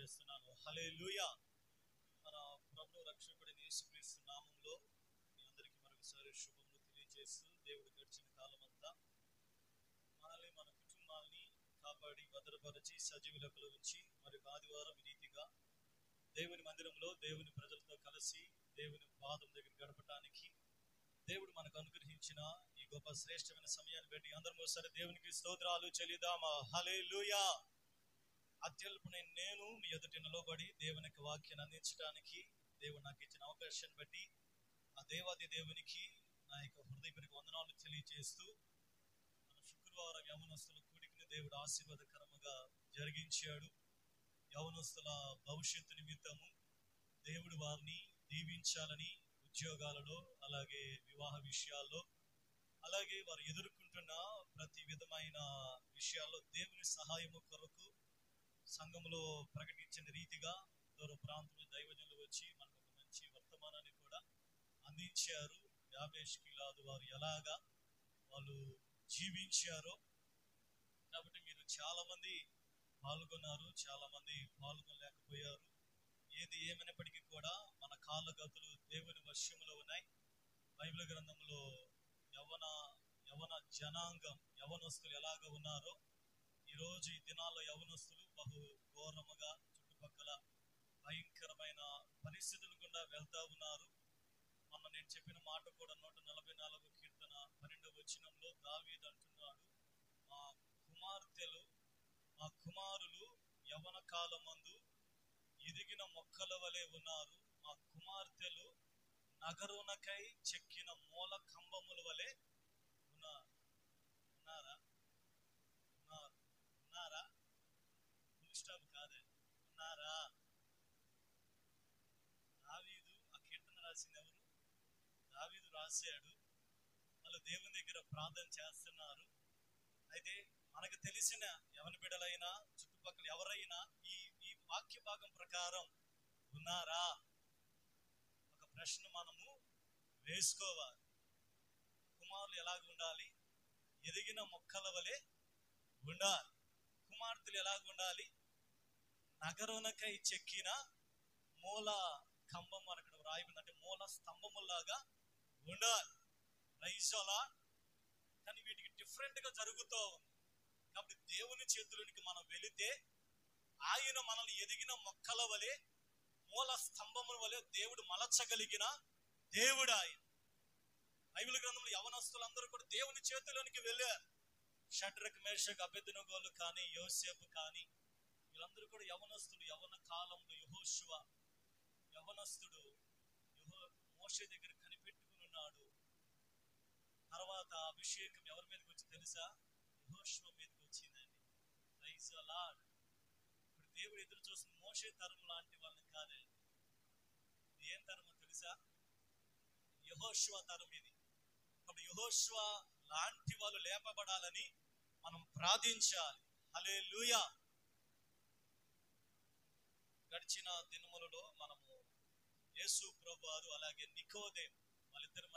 తెలియజేస్తున్నాను. హల్లెలూయా. మన ప్రభు రక్షకుడైన యేసుక్రీస్తు నామములో మీ అందరికీ మరొకసారి శుభములు తెలియజేస్తూ, దేవుడు గడిచిన కాలమంతా మనల్ని మన కుటుంబాల్ని కాపాడి భద్రపరిచి సజీవ లెక్కలో ఉంచి మరి ఆదివారం ఈ రీతిగా దేవుని మందిరంలో దేవుని ప్రజలతో కలిసి దేవుని పాదం దగ్గర గడపడానికి దేవుడు మనకు అనుగ్రహించిన ఈ గొప్ప శ్రేష్టమైన సమయాన్ని బట్టి అందరం ఒకసారి దేవునికి స్తోత్రాలు చెల్లిద్దామా. హల్లెలూయా. అత్యల్పునైన నేను మీ ఎదుట నిలబడి దేవుని యొక్క వాక్యాన్ని అందించడానికి దేవుడు నాకు ఇచ్చిన అవకాశాన్ని బట్టి ఆ దేవాది దేవునికి నా యొక్క హృదయపూర్వక వందనాలు తెలియజేస్తూ, మన శుక్రవారం యవనస్తుల కూడికని దేవుడు ఆశీర్వాదకరముగా జరిగించాడు. యవనస్తుల భవిష్యత్తు నిమిత్తము దేవుడు వారిని దీవించాలని, ఉద్యోగాలలో అలాగే వివాహ విషయాల్లో అలాగే వారు ఎదుర్కొంటున్న ప్రతి విధమైన విషయాల్లో దేవుని సహాయము కొరకు సంఘంలో ప్రకటించిన రీతిగా దూర ప్రాంతంలో దైవజనులు వచ్చి మనకు ఒక మంచి వర్తమానాన్ని కూడా అందించారు. యాబేష్ గిలాదు వారు ఎలాగా వాళ్ళు జీవించారో, కాబట్టి మీరు చాలా మంది పాల్గొన్నారు, చాలా మంది పాల్గొనలేకపోయారు. ఏది ఏమైనప్పటికీ కూడా మన కాళ్ళగతులు దేవుని వశములో ఉన్నాయి. బైబిల్ గ్రంథంలో యవన జనాంగం యవనస్తులు ఎలాగ ఉన్నారో ఈరోజు ఈ దినాల్లో యవనస్తులు బహు ఘోరముగా చుట్టుపక్కల భయంకరమైన పరిస్థితులు గుండా వెళ్తా ఉన్నారు. మొన్న నేను చెప్పిన మాట కూడా 144 కీర్తన 12వ వచనంలో దావీదు అంటున్నాడు, మా కుమారులు యవన కాలమందు ఎదిగిన మొక్కల వలె ఉన్నారు. మా కుమార్తెలు నగరునకై చెక్కిన మూల కంబముల వలె ఉన్నారు. ఉన్నారా? ఫుల్ స్టాప్ కాదే, ఉన్నారా? దావీదు ఆ కీర్తన రాసింది ఎవరు? దావీదు రాశాడు. వాళ్ళు దేవుని దగ్గర ప్రార్థన చేస్తున్నారు. అయితే మనకు తెలిసిన ఎవరి బిడ్డలైనా చుట్టుపక్కల ఎవరైనా ఈ వాక్య భాగం ప్రకారం ఉన్నారా? ఒక ప్రశ్న మనము వేసుకోవాలి. కుమారులు ఎలాగ ఉండాలి? ఎదిగిన మొక్కల వలె ఉండాలి. కుమార్తెలు ఎలాగ ఉండాలి? నగరునకై చెక్కిన మూల కంబం అక్కడ రాయబడింది, అంటే మూల స్తంభములాగా ఉండాలి. Praise the lord. కానీ వీటికి డిఫరెంట్ గా జరుగుతూ ఉంది. కాబట్టి దేవుని చేతులోనికి మనం వెళితే ఆయన మనల్ని ఎదిగిన మొక్కల వలె మూల స్తంభముల వలె దేవుడు మలచగలిగిన దేవుడు ఆయన. బైబిల్ గ్రంథంలో యవనస్తులందరూ కూడా దేవుని చేతిలోనికి వెళ్ళారు. షడ్రక్ మేషక్ అబేద్నెగోలు కానీ, యోసేపు కానీ, వీళ్ళందరూ కూడా యవనస్తుడు. యవన కాలంలో యెహోషువ యవనస్తుడు మోషే దగ్గర కనిపెట్టుకుని ఉన్నాడు. తర్వాత అభిషేకం ఎవరి మీదకి వచ్చి తెలుసా? యెహోషువ మీదకి వచ్చిందండి. Praise the lord. ఇప్పుడు దేవుడు ఎదురు చూస్తున్న మోషే తరం లాంటి వాళ్ళని కాదండి. ఇది ఏం తరమో తెలుసా? యెహోషువ తరం ఇది. కాబట్టి యెహోషువ లాంటి వాళ్ళు లేపబడాలని మనం ప్రార్థించాలి. హల్లెలూయా. గడిచిన దినములలో మనము యేసు ప్రభువారు అలాగే నికోదేము వాళ్ళిద్దరి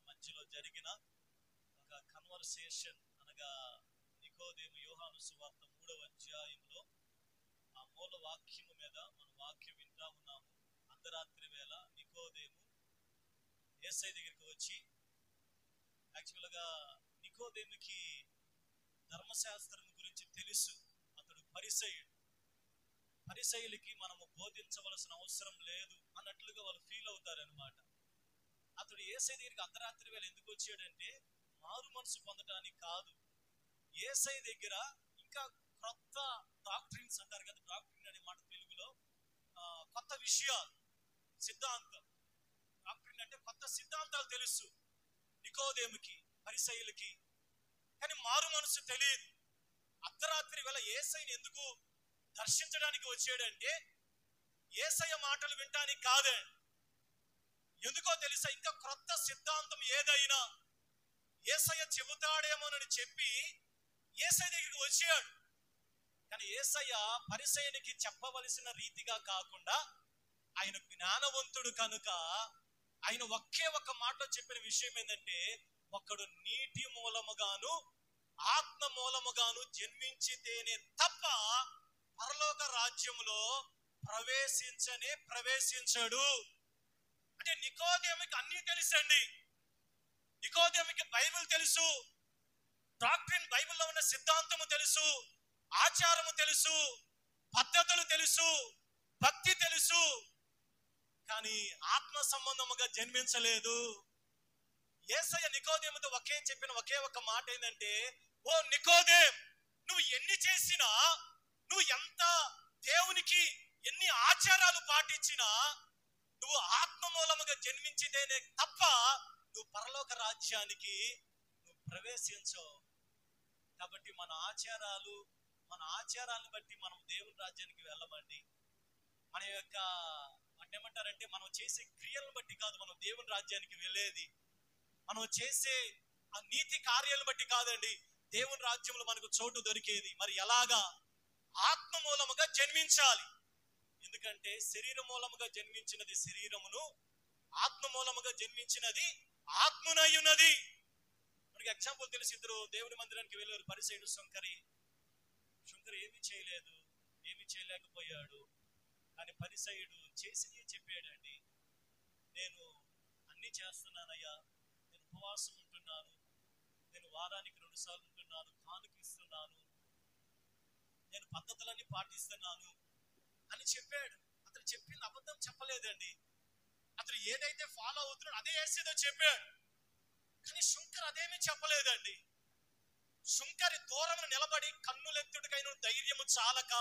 మధ్యలో జరిగిన ఒక కన్వర్సేషన్, అనగా నికోదేము యోహాను సువార్త 3వ అధ్యాయంలో ఆ మూల వాక్యము మీద మనం వాక్యం వింటా ఉన్నాము. అర్ధరాత్రి వేళ నికోదేము యేసయ్య దగ్గరికి వచ్చి, యాక్చువల్గా నికోదేముకి ధర్మశాస్త్రం గురించి తెలుసు. అతడు పరిసయ్యుడు. పరిసయ్యులకి మనము బోధించవలసిన అవసరం లేదు అన్నట్లుగా వాళ్ళు ఫీల్ అవుతారనమాట. అతడు యేసయ్య దగ్గరికి అర్ధరాత్రి వేళ ఎందుకు వచ్చాడంటే మారు మనసు పొందడానికి కాదు. యేసయ్య దగ్గర ఇంకా కొత్త డాక్ట్రిన్స్ అంటారు కదా, డాక్ట్రిన్ అనే మాట తెలుగులో కొత్త విషయాలు, సిద్ధాంతం. డాక్ట్రిన్ అంటే కొత్త సిద్ధాంతాలు తెలుసు నికోదేముకి, పరిసయ్యులకి. కానీ మారు మనసు తెలియదు. అర్ధరాత్రి వేళ యేసయ్యని ఎందుకు దర్శించడానికి వచ్చాడంటే యేసయ్య మాటలు వినడానికి కాదే. ఎందుకో తెలుసా? ఇంకా క్రొత్త సిద్ధాంతం ఏదైనా యేసయ్య చెబుతాడేమోనని చెప్పి యేసయ్య దగ్గరికి వచ్చాడు. కానీ యేసయ్య పరిసయ్యునికి చెప్పవలసిన రీతిగా కాకుండా, ఆయన జ్ఞానవంతుడు కనుక ఆయన ఒకే ఒక్క మాటలో చెప్పిన విషయం ఏంటంటే, ఒకడు నీటి మూలముగాను ఆత్మ మూలముగాను జన్మించితేనే తప్ప పరలోక రాజ్యములో ప్రవేశించడు. అంటే నికోదేముకి అన్నీ తెలుసండి. నికోదేముకి బైబిల్ తెలుసు, డాక్ట్రిన్ బైబిల్లో ఉన్న సిద్ధాంతము తెలుసు, ఆచారము తెలుసు, పద్ధతులు తెలుసు, భక్తి తెలుసు, కానీ ఆత్మ సంబంధముగా జన్మించలేదు. యేసయ్య నికోదేముతో చెప్పిన ఒకే ఒక మాట ఏంటంటే, ఓ నికోదేం, నువ్వు ఎన్ని చేసినా, నువ్వు ఎంత దేవునికి ఎన్ని ఆచారాలు పాటించినా, నువ్వు ఆత్మ మూలముగా జన్మించితేనే తప్ప నువ్వు పరలోక రాజ్యానికి నువ్వు ప్రవేశించవు. కాబట్టి మన ఆచారాలను బట్టి మనం దేవుని రాజ్యానికి వెళ్ళమండి. మన యొక్క ఏమంటారంటే, మనం చేసే క్రియలను బట్టి కాదు మనం దేవుని రాజ్యానికి వెళ్ళేది. మనం చేసే ఆ నీతి కార్యాలను బట్టి కాదండి దేవుని రాజ్యంలో మనకు చోటు దొరికేది. మరి ఎలాగా? ఆత్మ మూలముగా జన్మించాలి. ఎందుకంటే శరీర మూలముగా జన్మించినది శరీరమును, ఆత్మ మూలముగా జన్మించినది ఆత్మనై ఉన్నది. మనకి ఎగ్జాంపుల్ తెలిసి, ఇద్దరు దేవుని మందిరానికి వెళ్ళారు, పరిసయ్యుడు శుంకరి. శుంకరి ఏమీ చేయలేకపోయాడు. కానీ పరిసయ్యుడు చేసి చెప్పాడండి, నేను అన్ని చేస్తున్నానయ్యా, నేను ఉపవాసం ఉంటున్నాను, నేను వారానికి 2 సార్లు ఉంటున్నాను, కానుకిస్తున్నాను, నేను పద్ధతులన్నీ పాటిస్తున్నాను అని చెప్పాడు. అతను చెప్పింది అబద్ధం చెప్పలేదండి. అతను ఏదైతే ఫాలో అవుతున్నాడో అదే యేసేదో చెప్పాడు. కానీ శుంకర్ అదేమీ చెప్పలేదండి. శుంకరి దూరమున నిలబడి కన్నులెత్తుడికైన ధైర్యము చాలక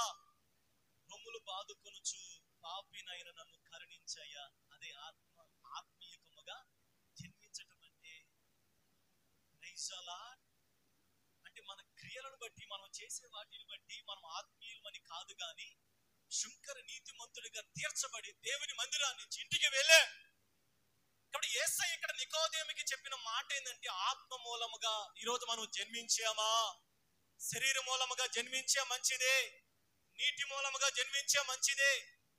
రొమ్ములు బాదుకొనుచు, పాపినైన నన్ను కరుణించయ్యా. అదే ఆత్మీయముగా జన్మించటం అంటే. అంటే మన క్రియలను బట్టి, మనం చేసే వాటిని బట్టి మనం ఆత్మీయులమని కాదు. కానీ శుంకర నీతిమంతుడిగా తీర్చబడి దేవుని మందిరాన్ని నుంచి ఇంటికి వెళ్ళే. కాబట్టి యేసయ్య ఇక్కడ నికోదేముకి చెప్పిన మాట ఏంటంటే, ఆత్మ మూలముగా ఈరోజు మనం జన్మించామా? శరీర మూలముగా జన్మించే మంచిదే, నీటి మూలముగా జన్మించే మంచిదే.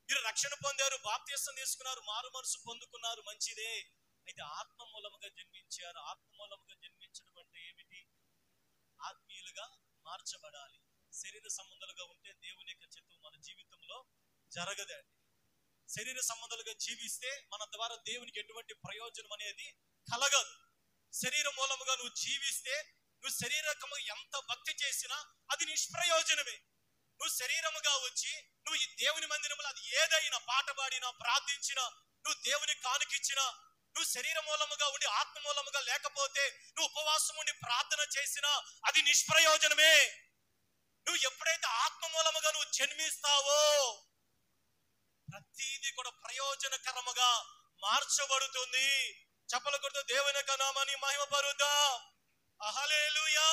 మీరు రక్షణ పొందారు, బాప్తిసం తీసుకున్నారు, మారు మనసు పొందుకున్నారు, మంచిదే. అయితే ఆత్మ మూలముగా జన్మించారు. ఆత్మ మూలముగా జన్మించడం అంటే ఏమిటి? ఆత్మీయులుగా మార్చబడాలి. శరీర సంబంధాలుగా ఉంటే దేవుని యొక్క చిత్తం మన జీవితంలో జరగదండి. శరీర సంబంధాలుగా జీవిస్తే మన ద్వారా దేవునికి ఎటువంటి ప్రయోజనం అనేది కలగదు. శరీర మూలముగా నువ్వు జీవిస్తే, నువ్వు శరీరకముగా ఎంత భక్తి చేసినా అది నిష్ప్రయోజనమే. నువ్వు శరీరముగా వచ్చి నువ్వు ఈ దేవుని మందిరంలో అది ఏదైనా పాట పాడినా, ప్రార్థించినా, నువ్వు దేవుని కానుకిచ్చినా, నువ్వు శరీర మూలముగా ఉండి ఆత్మ మూలముగా లేకపోతే, నువ్వు ఉపవాసం ఉండి ప్రార్థన చేసినా అది నిష్ప్రయోజనమే. నువ్వు ఎప్పుడైతే ఆత్మ మూలముగా నువ్వు జన్మిస్తావో ప్రతిదీ కూడా ప్రయోజనకరముగా మార్చబడుతుంది. చప్పలు కొడుతూ దేవుని యొక్క నామాన్ని మహిమపరుద్దాం. హల్లెలూయా.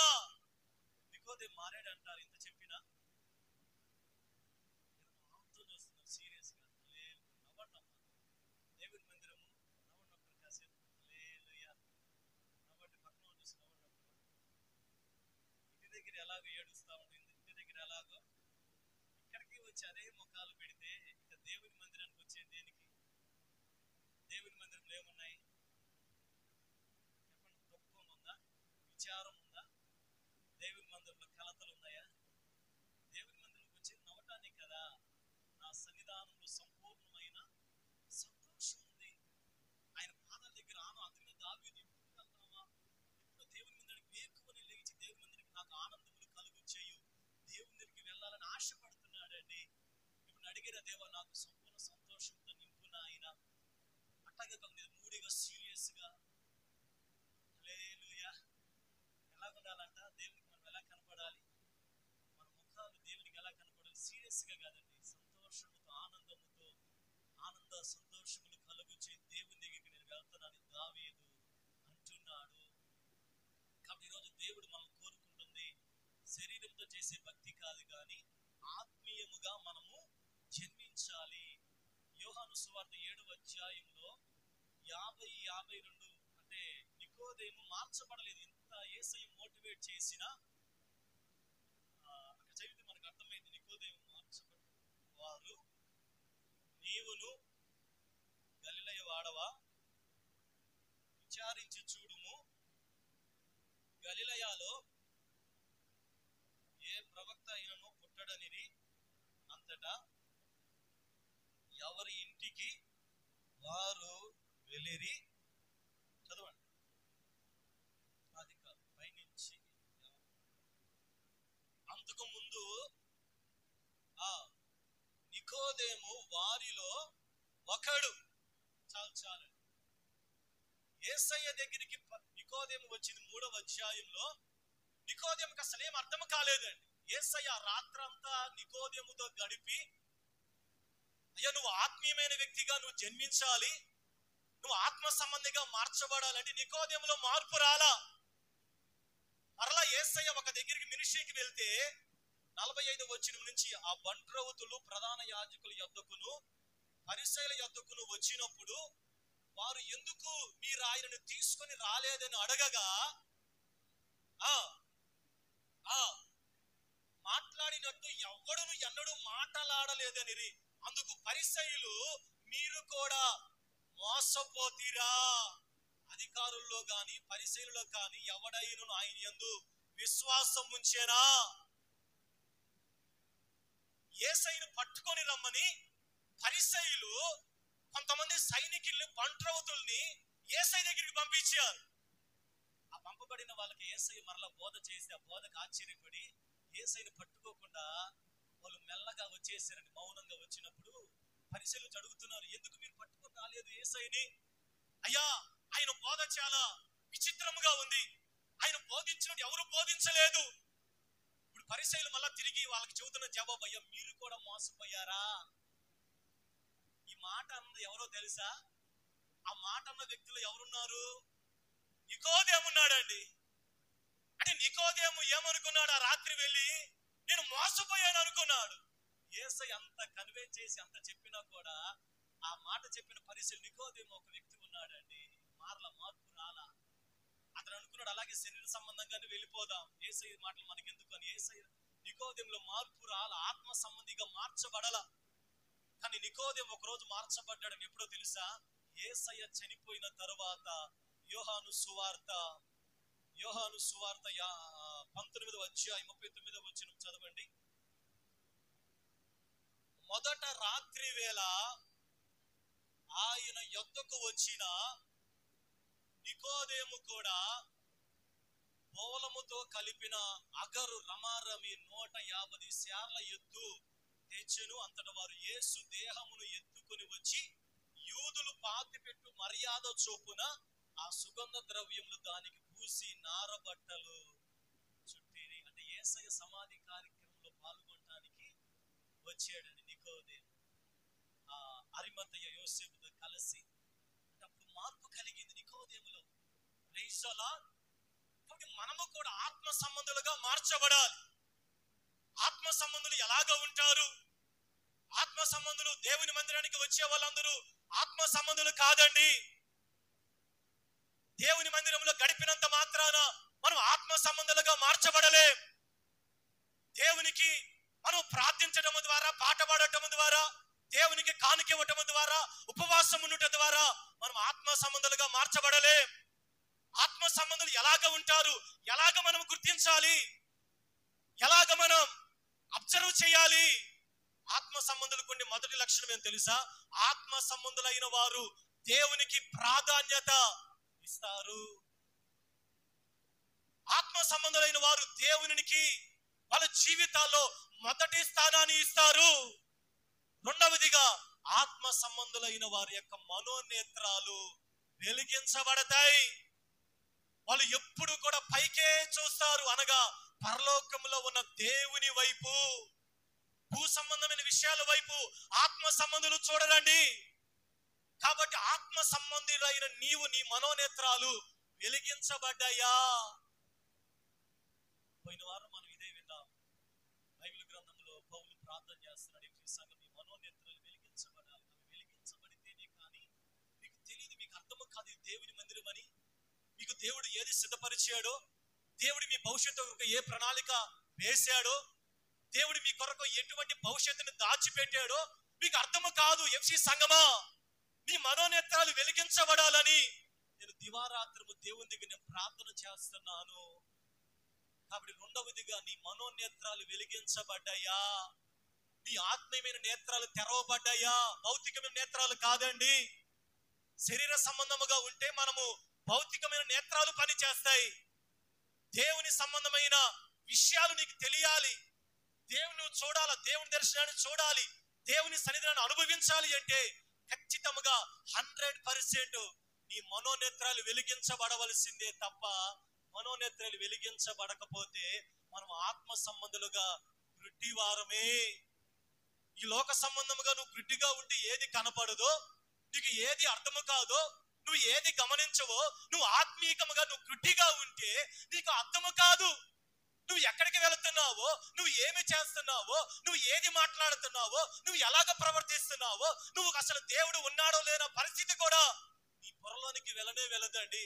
నికోదేము మారాడంటారు. ఇంత చెప్పినా సీరియస్ గా నవ్వండి. దేవుని మందిరము నవ్వండి కాసేపు. హల్లెలూయా. నవ్వండి. పక్కన చూసి నవ్వండి. ఇంటి దగ్గర ఎలాగో ఏడుస్తా ఉంటుంది, ఇంటి దగ్గర ఎలాగో ఇక్కడికి వచ్చి అదే ముఖాలు పెడితే ఇక దేవుని మందిరానికి వచ్చే దేనికి? దేవుని మందిరంలో ఏమున్నాయి చెప్పండి? దుఃఖం ఉందా? విచారం ఉందా? దేవుని మందిరంలో కలతలు ఉన్నాయా? దేవుని మందిరంలోకి వచ్చి నవ్వటానికి కదా. నా సన్నిధానంలో సంపూర్ణమైన సంతోషం ఉంది. ఆయన పాదాల దగ్గర అందుకనే దావీదు ఎప్పుడు వెళ్తావా, ఎప్పుడు దేవుని మందిరానికి వేకువని లేచి దేవుని మందిరానికి నాకు ఆనందములు కలుగు చేయు, దేవుని దగ్గరికి వెళ్ళాలని ఆశపడుతున్నాడండి. ఇప్పుడు అడిగిన దేవా నాకు సంపూర్ణ సంతోషంతో నింపున ఆయన. అట్లాగే మూడిగా సీరియస్ గా హల్లెలూయా. ఎలా ఉండాలంట? దేవునికి మనం ఎలా కనపడాలి? మన ముఖాలు దేవునికి ఎలా కనపడాలి? సీరియస్ గా కాదండి, సంతోషముతో, ఆనంద సంతోషములు కలుగు చేయి దేవుని దగ్గరికి నేను వెళ్తానని దావీదు అంటున్నాడు. కాబట్టి ఈరోజు దేవుడు మనం కోరుకుంటుంది శరీరంతో చేసే భక్తి కాదు, కానీ ఆత్మీయముగా మనము జన్మించాలి. యోహాను సువార్త 7వ అధ్యాయంలో 50-52 అంటే నికోదేము మార్చబడలేదు. ఎంత యేసయ్య మోటివేట్ చేసినా అక్కడ చదివితే మనకు అర్థమైంది. నికోదేము మార్చబడి వారు, నీవును గలిలయ వాడవా, విచారించి చూడుము, గలిలయలో ఏ ప్రవక్త అయినను పుట్టడనిది, అంతటా ఎవరి ఇంటికి వారు వెళ్ళిరి. చదవండి. అది కాదు, పైనుంచి. అంతకు ముందు నికోదేము వారిలో ఒకడు. చాలు. యేసయ్య దగ్గరికి నికోదేము వచ్చింది 3వ అధ్యాయంలో. నికోదేముకి అసలు ఏం అర్థం కాలేదండి. యేసయ్య రాత్రంతా నికోదేముతో గడిపి, అయ్యా నువ్వు ఆత్మీయమైన వ్యక్తిగా నువ్వు జన్మించాలి, నువ్వు ఆత్మ సంబంధిగా మార్చబడాలంటే నికోదేములో మార్పు రాలా. మరలా యేసయ్య ఒక దగ్గరికి మినిస్ట్రీకి వెళ్తే 45వ వచనం నుంచి ఆ బంట్రౌతులు ప్రధాన యాజకుల యొద్దకును పరిసయ్యుల యొద్దకును వచ్చినప్పుడు వారు ఎందుకు మీరు ఆయనను తీసుకొని రాలేదని అడగగా మాట్లాడినట్టు ఎవడును ఎన్నడూ మాట్లాడలేదని అందుకు పరిసయ్యులు మీరు కూడా మోసపోతీరా, అధికారుల్లో గాని పరిసయ్యులలో గాని ఎవడైనను ఆయన యందు విశ్వాసం ఉంచేనా? యేసయ్యను పట్టుకొని రమ్మని పరిసయ్యులు కొంతమంది సైనికుల్ని బంట్రౌతుల్ని యేసయ్య దగ్గరికి పంపించారు. ఆ పంపబడిన వాళ్ళకి యేసయ్య మరలా బోధ చేసి ఆ బోధకు ఆశ్చర్యపడి యేసయ్యను పట్టుకోకుండా వాళ్ళు మెల్లగా వచ్చేసారండి. మౌనంగా వచ్చినప్పుడు పరిసయ్యులు అడుగుతున్నారు, ఎందుకు మీరు పట్టుకొని రాలేదు యేసయ్యని? అయ్యా ఆయన బోధ చాలా విచిత్రముగా ఉంది, ఆయన బోధించినట్టు ఎవరు బోధించలేదు. ఇప్పుడు పరిసయ్యులు మళ్ళా తిరిగి వాళ్ళకి చెబుతున్న జవాబు, అయ్యా మీరు కూడా మోసపోయారా? ఈ మాట అన్నది ఎవరో తెలుసా? ఆ మాట అన్న వ్యక్తులు ఎవరున్నారు? నికోదేము ఉన్నాడండి. అంటే నికోదేము ఏమనుకున్నాడు? ఆ రాత్రి వెళ్ళి నేను మోసపోయాను అనుకున్నాడు. యేసయ్య అంత కన్వే చేసి అంత చెప్పినా కూడా ఆ మాట చెప్పిన పరిసయ్యులు నికోదేము ఒక వ్యక్తి ఉన్నాడండి, మార్పు రాలా. అతను అనుకున్నాడు అలాగే శరీర సంబంధంగానే వెళ్ళిపోదాం, యేసయ్య మాటలు మనకెందుకు అని. యేసయ్య నికోదేములో మార్పు రాలా, ఆత్మ సంబంధిగా మార్చబడాల. కానీ నికోదేము ఒక రోజు మార్చబడ్డాడు. ఎప్పుడో తెలుసా? యేసయ్య చనిపోయిన తరువాత యోహాను సువార్త 19వ అధ్యాయం 39వ వచనం చదవండి. మొదట రాత్రి వేళ ఆయన యొద్దకు వచ్చిన నికోదేము కూడా బోలముతో కలిపిన అగరు రమారమి 150 శార్ల ఎత్తు తెచ్చెను. అంతటా వారు యేసు దేహమును ఎత్తుకొని వచ్చి యూదులు పాతిపెట్టు మర్యాద చొప్పున ఆ సుగంధ ద్రవ్యములు దానికి పూసి నారబట్టలు చుట్టిరి. అంటే యేసయ్య సమాధి కార్యక్రమంలో పాల్గొనడానికి వచ్చాడండి నికోదేము, ఆ అరిమతయ యోసేపుతో కలిసి. అంటే అప్పుడు మార్పు కలిగింది నికోదేములో. Praise the lord. కాబట్టి మనము కూడా ఆత్మ సంబంధులుగా మార్చబడాలి. ఆత్మ సంబంధులు ఎలాగా ఉంటారు? ఆత్మ సంబంధులు దేవుని మందిరానికి వచ్చే వాళ్ళందరూ ఆత్మ సంబంధులు కాదండి. దేవుని మందిరంలో గడిపినంత మాత్రాన మనం ఆత్మ సంబంధులుగా మార్చబడలే. దేవునికి మనం ప్రార్థించడం ద్వారా, పాట పాడటం ద్వారా, దేవునికి కానుక ఇవ్వటం ద్వారా, ఉపవాసం ఉండటం ద్వారా మనం ఆత్మ సంబంధులుగా మార్చబడలే. ఆత్మ సంబంధులు ఎలాగ ఉంటారు? ఎలాగ మనం గుర్తించాలి? ఎలాగ మనం అబ్జర్వ్ చేయాలి? ఆత్మ సంబంధులకు ఉండే మొదటి లక్షణం ఏం తెలుసా? ఆత్మ సంబంధులైన వారు దేవునికి ప్రాధాన్యత ఇస్తారు. ఆత్మ సంబంధులైన వారు దేవునికి వాళ్ళ జీవితాల్లో మొదటి స్థానాన్ని ఇస్తారు. రెండవదిగా ఆత్మ సంబంధులైన వారి యొక్క మనోనేత్రాలు వెలిగించబడతాయి. వాళ్ళు ఎప్పుడు కూడా పైకే చూస్తారు, అనగా పరలోకంలో ఉన్న దేవుని వైపు, భూ సంబంధమైన విషయాల వైపు ఆత్మ సంబంధులు చూడరండి. కాబట్టి ఆత్మ సంబంధులైన నీవు, నీ మనోనేత్రాలు వెలిగించబడ్డాయా? పోయిన వారం మనం ఇదే విన్నాం. బైబిల్ గ్రంథంలో పౌలు ప్రార్థన చేస్తున్నాడు, ఈ సంఘం మీ మనోనేత్రాలు వెలిగించబడాలి. అవి వెలిగించబడితేనే కానీ మీకు తెలియదు, మీకు అర్థం కాదు దేవుని మందిరం అని. మీకు దేవుడు ఏది సిద్ధపరిచాడో, దేవుడు మీ భవిష్యత్తు కొరకు ఏ ప్రణాళిక వేశాడో, దేవుడు మీ కొరకు ఎటువంటి భవిష్యత్తును దాచిపెట్టాడో మీకు అర్థము కాదు. ఎఫ్సి సంఘమా, నీ మనోనేత్రాలు వెలిగించబడాలని నేను దివారాత్రము దేవుని దగ్గర నేను ప్రార్థన చేస్తున్నాను. కాబట్టి రెండవదిగా నీ మనోనేత్రాలు వెలిగించబడ్డాయా? నీ ఆత్మీయమైన నేత్రాలు తెరవబడ్డాయా? భౌతికమైన నేత్రాలు కాదండి. శరీర సంబంధముగా ఉంటే మనము భౌతికమైన నేత్రాలు పనిచేస్తాయి. దేవుని సంబంధమైన విషయాలు నీకు తెలియాలి, దేవుని చూడాలి, దేవుని దర్శనాన్ని చూడాలి, దేవుని సన్నిధానాన్ని అనుభవించాలి అంటే ఖచ్చితంగా 100% నీ మనోనేత్రాలు వెలిగించబడవలసిందే తప్ప మనోనేత్రాలు వెలిగించబడకపోతే మనం ఆత్మ సంబంధులుగా గ్రుడ్డివారమే. ఈ లోక సంబంధముగా నువ్వు గ్రుడ్డిగా ఉంటే ఏది కనపడదో, నీకు ఏది అర్థము కాదో, నువ్వు ఏది గమనించవో, నువ్వు ఆత్మీయముగా నువ్వు గ్రుడ్డిగా ఉంటే నీకు అర్థము కాదు. నువ్వు ఎక్కడికి వెళుతున్నావో, నువ్వు ఏమి చేస్తున్నావో, నువ్వు ఏది మాట్లాడుతున్నావో, నువ్వు ఎలాగ ప్రవర్తిస్తున్నావో, నువ్వు అసలు దేవుడు ఉన్నాడో లేన పరిస్థితి కూడా నీ బుర్రలోనికి వెళ్ళదండి.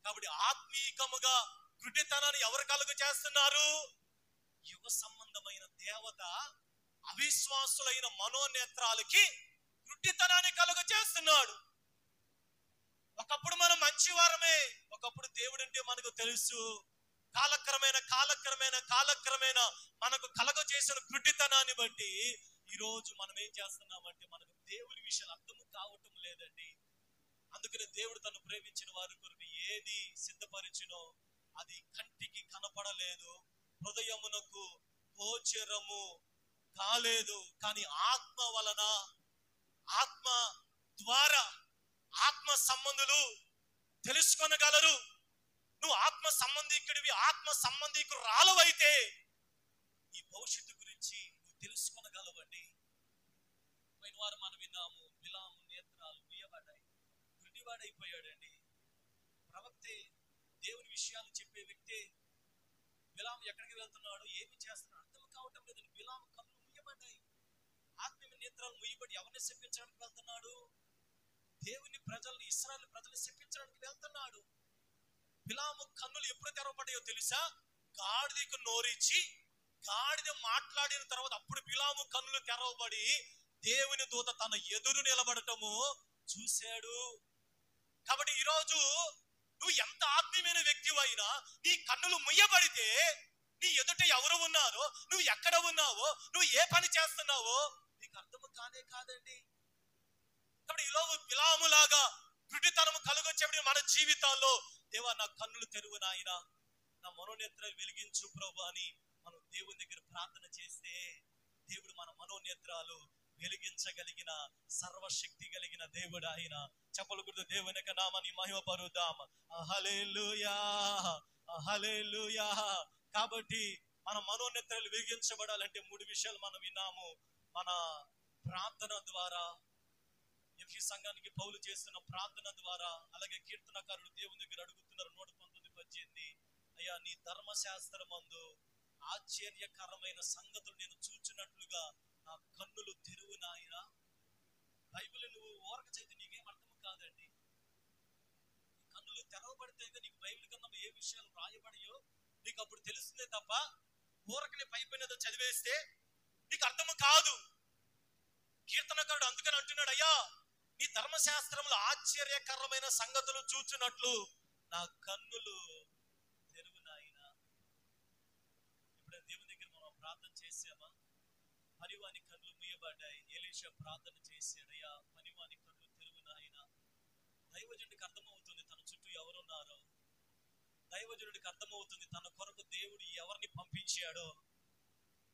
కాబట్టి ఆత్మీయముగా గుడ్డితనాన్ని ఎవరు కలుగు చేస్తున్నారు? యుగ సంబంధమైన దేవత అవిశ్వాసులైన మనోనేత్రాలకి గుడ్డితనాన్ని కలుగు చేస్తున్నాడు. ఒకప్పుడు మనం మంచివారమే, ఒకప్పుడు దేవుడు అంటే మనకు తెలుసు. కాలక్రమేణ మనకు కలగ చేసిన గుడ్డితనాన్ని బట్టి ఈరోజు మనం ఏం చేస్తున్నామంటే మనకు దేవుని విషయాలు అర్థము కావటం లేదండి. అందుకని దేవుడు తను ప్రేమించిన వారి కొరకు ఏది సిద్ధపరిచినో అది కంటికి కనపడలేదు, హృదయమునకు గోచరము కాలేదు. కానీ ఆత్మ వలన, ఆత్మ ద్వారా ఆత్మ సంబంధులు తెలుసుకొనగలరు. నువ్వు ఆత్మ సంబంధికుడివి, ఆత్మ సంబంధికురాలవైతే ఈ భవిష్యత్తు గురించి నువ్వు తెలుసుకొనగలవండి. పోయిన వారు మనం విన్నాము, బిలాము నేత్రాలు ముయ్యబడ్డాయి, గుడ్డివాడైపోయాడండి. ప్రవక్తే, దేవుని విషయాలు చెప్పే వ్యక్తే బిలాము ఎక్కడికి వెళ్తున్నాడు, ఏమి చేస్తున్నాడు అర్థం కావటం లేదండి. బిలాము కళ్ళు ముయ్యబడ్డాయి, ఆత్మీయ నేత్రాలు ముయ్యబడి ఎవరిని శపించడానికి వెళ్తున్నాడు? దేవుని ప్రజల్ని, ఇశ్రాయేలు ప్రజల్ని శపించడానికి వెళ్తున్నాడు. బిలాము కన్నులు ఎప్పుడు తెరవబడ్డాయో తెలుసా? గాడిదకు నోరిచ్చి గాడిద మాట్లాడిన తర్వాత అప్పుడు బిలాము కన్నులు తెరవబడి దేవుని దూత తన ఎదురు నిలబడటము చూశాడు. కాబట్టి ఈరోజు నువ్వు ఎంత ఆత్మీయమైన వ్యక్తి అయినా నీ కన్నులు ముయ్యబడితే నీ ఎదుట ఎవరు ఉన్నారో, నువ్వు ఎక్కడ ఉన్నావో, నువ్వు ఏ పని చేస్తున్నావో నీకు అర్థము కాదండి. కాబట్టి ఈలోపు బిలాములాగా గుడ్డితనము కలుగొచ్చేప్పుడు మన జీవితాల్లో, దేవా నా కన్నులు తెరువు నాయనా, నా మనోనేత్రాలు వెలిగించు ప్రభు అని మనం దేవుని దగ్గర ప్రార్థన చేస్తే దేవుడు మన మనోనేత్రాలు వెలిగించగలిగిన సర్వశక్తి కలిగిన దేవుడు ఆయన. చెప్పలుగుడు దేవుని యొక్క నామాన్ని మహిమపరుద్దాం. హల్లెలూయా, హల్లెలూయా. కాబట్టి మన మనోనేత్రాలు వెలిగించబడాలంటే 3 విషయాలు మనం విన్నాము. మన ప్రార్థన ద్వారా, ఎఫెసీ సంఘానికి పౌలు చేస్తున్న ప్రార్థన ద్వారా, అలాగే కీర్తనకారుడు దేవుని దగ్గర అడుగుతున్నారు 119:18, అయ్యా నీ ధర్మశాస్త్రమందు ఆశ్చర్యకరమైన సంగతులు నేను చూచున్నట్లుగా నా కన్నులు తెరువు నాయనా. బైబిల్ నువ్వు ఓరక చదివితే నీకేం అర్థం కాదండి. కన్నులు తెరవబడితే నీకు బైబిల్ కన్నా ఏ విషయాలు రాయబడియో నీకు అప్పుడు తెలుస్తుందే తప్ప ఊరకని పైపోయినదో చదివేస్తే నీకు అర్థము కాదు. కీర్తనకారుడు అందుకని అంటున్నాడు, అయ్యా నీ ధర్మశాస్త్రంలో ఆశ్చర్యకరమైన సంగతులు చూచున్నట్లు నా కన్నులు తెరువు నాయనా. ఇప్పుడు దేవుని దగ్గర మనం ప్రార్థన చేసామా? పనివాని కన్నులు మూయబడ్డాయి. ఎలీషా ప్రార్థన చేశాడు, అయ్యా పనివాని కన్నులు తెరువు నాయనా. దైవజనుడికి అర్థమవుతుంది తన చుట్టూ ఎవరున్నారో, దైవజనుడికి అర్థమవుతుంది తన కొరకు దేవుడు ఎవరిని పంపించాడో.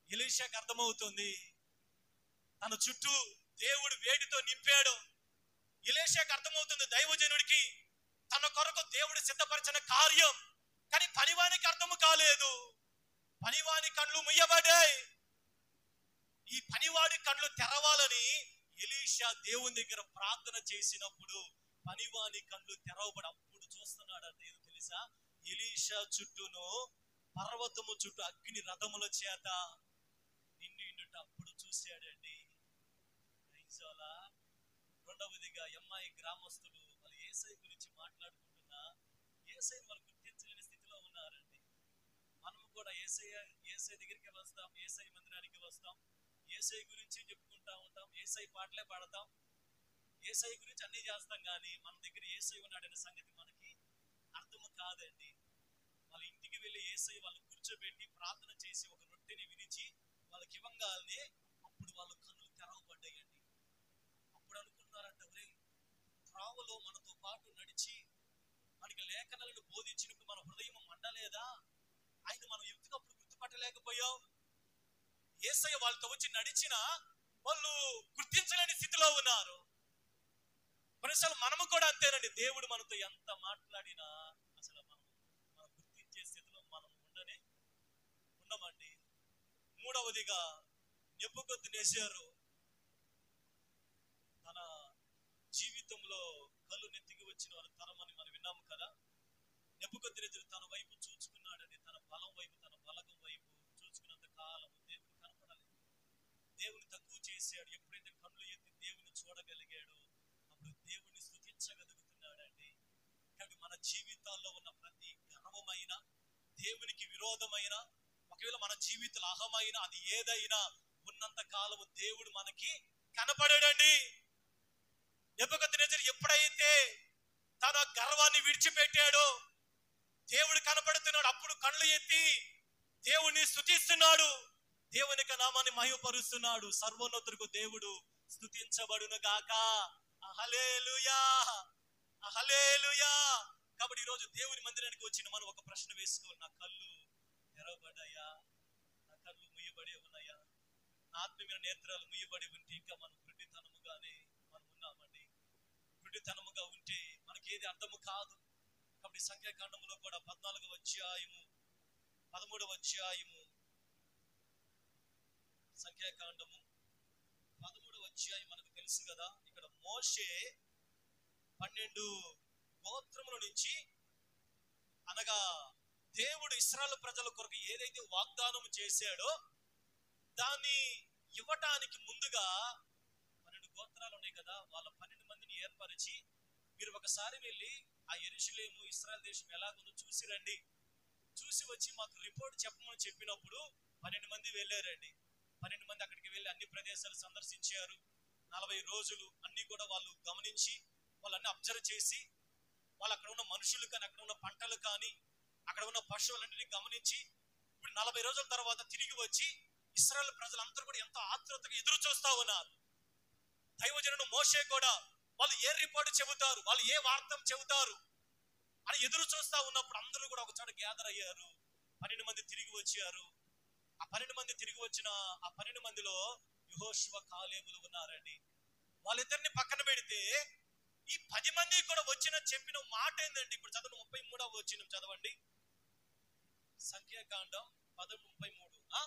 ఎలీషాకి అర్థమవుతుంది తన చుట్టూ దేవుడు వేడితో నింపాడు. ఎలీషాకి అర్థమవుతుంది దైవజనుడికి తన కొరకు దేవుడు సిద్ధపరిచిన కార్యం. కానీ పనివానికి అర్థము కాలేదు. పనివాని కళ్ళు ముయ్యబడ్డాయి. ఈ పనివాడి కళ్ళు తెరవాలని ఎలీషా దేవుని దగ్గర ప్రార్థన చేసినప్పుడు పనివాని కళ్ళు తెరవబడి అప్పుడు చూస్తున్నాడు. ఏదో తెలుసా? ఎలీషా చుట్టూను పర్వతము చుట్టూ అగ్ని రథముల చేత నిండి అప్పుడు చూశాడండి. రెండవదిగా ఎమ్మాయి గ్రామస్తులు వాళ్ళు యేసయ్య గురించి మాట్లాడుకుంటున్నా యేసయ్యని వాళ్ళు గుర్తించలేని స్థితిలో ఉన్నారండి. మనము కూడా యేసయ్య దగ్గరికి వస్తాం, యేసయ్య మందిరానికి వస్తాం, యేసయ్య గురించి చెప్పుకుంటా ఉంటాం, యేసయ్య పాటలే పాడతాం, యేసయ్య గురించి అన్ని చేస్తాం. కానీ మన దగ్గర యేసయ్య ఉన్నాడనే సంగతి మనకి అర్థము కాదండి. వాళ్ళ ఇంటికి వెళ్ళి యేసయ్య వాళ్ళు కూర్చోబెట్టి ప్రార్థన చేసి ఒక రొట్టెని విరిచి వాళ్ళకి ఇవ్వంగానే వాళ్ళ కన్నులు తెరవబడ్డాయండి. అప్పుడు అనుకున్నారంట, ఒరే త్రోవలో మనతో పాటు నడిచి మనకి లేఖనాలను బోధించినప్పుడు మన హృదయం మండలేదా? ఆయన మనం ఎందుకప్పుడు గుర్తుపట్టలేకపోయాం? యేసయ్య వాళ్ళతో వచ్చి నడిచిన వాళ్ళు గుర్తించలేని స్థితిలో ఉన్నారు. కొన్నిసార్లు మనము కూడా అంతేనండి. దేవుడు మనతో ఎంత మాట్లాడినా అసలు మనం గుర్తించే స్థితిలో మనం ఉండమండి. మూడవదిగా నెబుకద్నెజరు తన జీవితంలో కళ్ళు నెత్తికి వచ్చిన వారు తరమని మనం విన్నాము కదా. నెబుకద్నెజరు తన వైపు చూచుకున్నాడని, తన బలం వైపు, తన బలగం వైపు చూచుకున్నంత కాలం దేవుడు కనపడలేదు. దేవుని తక్కువ చేశాడు. ఎప్పుడైతే కళ్ళు ఎత్తి దేవుని చూడగలిగాడో అప్పుడు దేవుని స్తుతించగలుగుతున్నాడండి. కాబట్టి మన జీవితాల్లో ఉన్న ప్రతి గర్వమైన, దేవునికి విరోధమైన, ఒకవేళ మన జీవితంలో అహమైన, అది ఏదైనా ఉన్నంత కాలము దేవుడు మనకి కనపడాడండి. నెబుకద్నెజరు ఎప్పుడైతే తన గర్వాన్ని విడిచిపెట్టాడో దేవుడు కనపడుతున్నాడు. అప్పుడు కళ్ళు ఎత్తి దేవుని స్తుతిస్తున్నాడు, దేవునికి నామాన్ని మహిమపరుస్తున్నాడు. సర్వోన్నతులకు దేవుడు స్తుతించబడును గాక. హల్లెలూయా, హల్లెలూయా. కాబట్టి ఈరోజు దేవుని మందిరానికి వచ్చిన మనం ఒక ప్రశ్న వేసుకోవాలి. నా కళ్ళు తెరవబడ్డాయా? నా కళ్ళు ముయ్యబడి ఉన్నాయా? నా ఆత్మీయ నేత్రాలు ముయ్యబడి ఉంటే ఇంకా మనం గుడ్డితనముగానే మనం ఉన్నామండి. గుడ్డితనముగా ఉంటే మనకేది అర్థము కాదు. కాబట్టి సంఖ్యాకాండములో కూడా 14వ అధ్యాయము 13వ అధ్యాయము, సంఖ్యాకాండము 13వ అధ్యాయం మనకు తెలుసు కదా. ఇక్కడ మోషే 12 గోత్రముల నుంచి, అనగా దేవుడు ఇశ్రాయేలు ప్రజల కొరకు ఏదైతే వాగ్దానం చేశాడో దాన్ని ఇవ్వటానికి ముందుగా 12 గోత్రాలు ఉన్నాయి కదా, వాళ్ళ 12 మందిని ఏర్పరిచి మీరు ఒకసారి వెళ్ళి ఆ యెరూషలేము ఇశ్రాయేల్ దేశం ఎలాగుందో చూసి రండి, చూసి వచ్చి మాకు రిపోర్ట్ చెప్పమని చెప్పినప్పుడు 12 మంది వెళ్ళారండి. 12 మంది అక్కడికి వెళ్ళి అన్ని ప్రదేశాలు సందర్శించారు. 40 రోజులు అన్ని కూడా వాళ్ళు గమనించి, వాళ్ళన్ని అబ్జర్వ్ చేసి, వాళ్ళు అక్కడ ఉన్న మనుషులు కానీ, అక్కడ ఉన్న పంటలు కానీ, అక్కడ ఉన్న పశువులన్నింటినీ గమనించి, ఇప్పుడు 40 రోజుల తర్వాత తిరిగి వచ్చి ఇశ్రాయేలు ప్రజలందరూ కూడా ఎంతో ఆతృతగా ఎదురు చూస్తా ఉన్నారు. దైవజనుడు మోషే కూడా వాళ్ళు ఏ రిపోర్ట్ చెబుతారు, వాళ్ళు ఏ వార్త చెబుతారు అని ఎదురు చూస్తా ఉన్నప్పుడు అందరూ కూడా ఒక చోట గ్యాదర్ అయ్యారు. 12 మంది తిరిగి వచ్చారు. ఆ 12 మంది తిరిగి వచ్చిన ఆ 12 మందిలో యెహోషువ, కాలేబులు ఉన్నారండి. వాళ్ళిద్దరిని పక్కన పెడితే ఈ 10 మంది కూడా వచ్చిన చెప్పిన మాట ఏంటండి? ఇప్పుడు చదవండి, 33వ వచనం చదవండి. సంఖ్యాకాండం 10:33.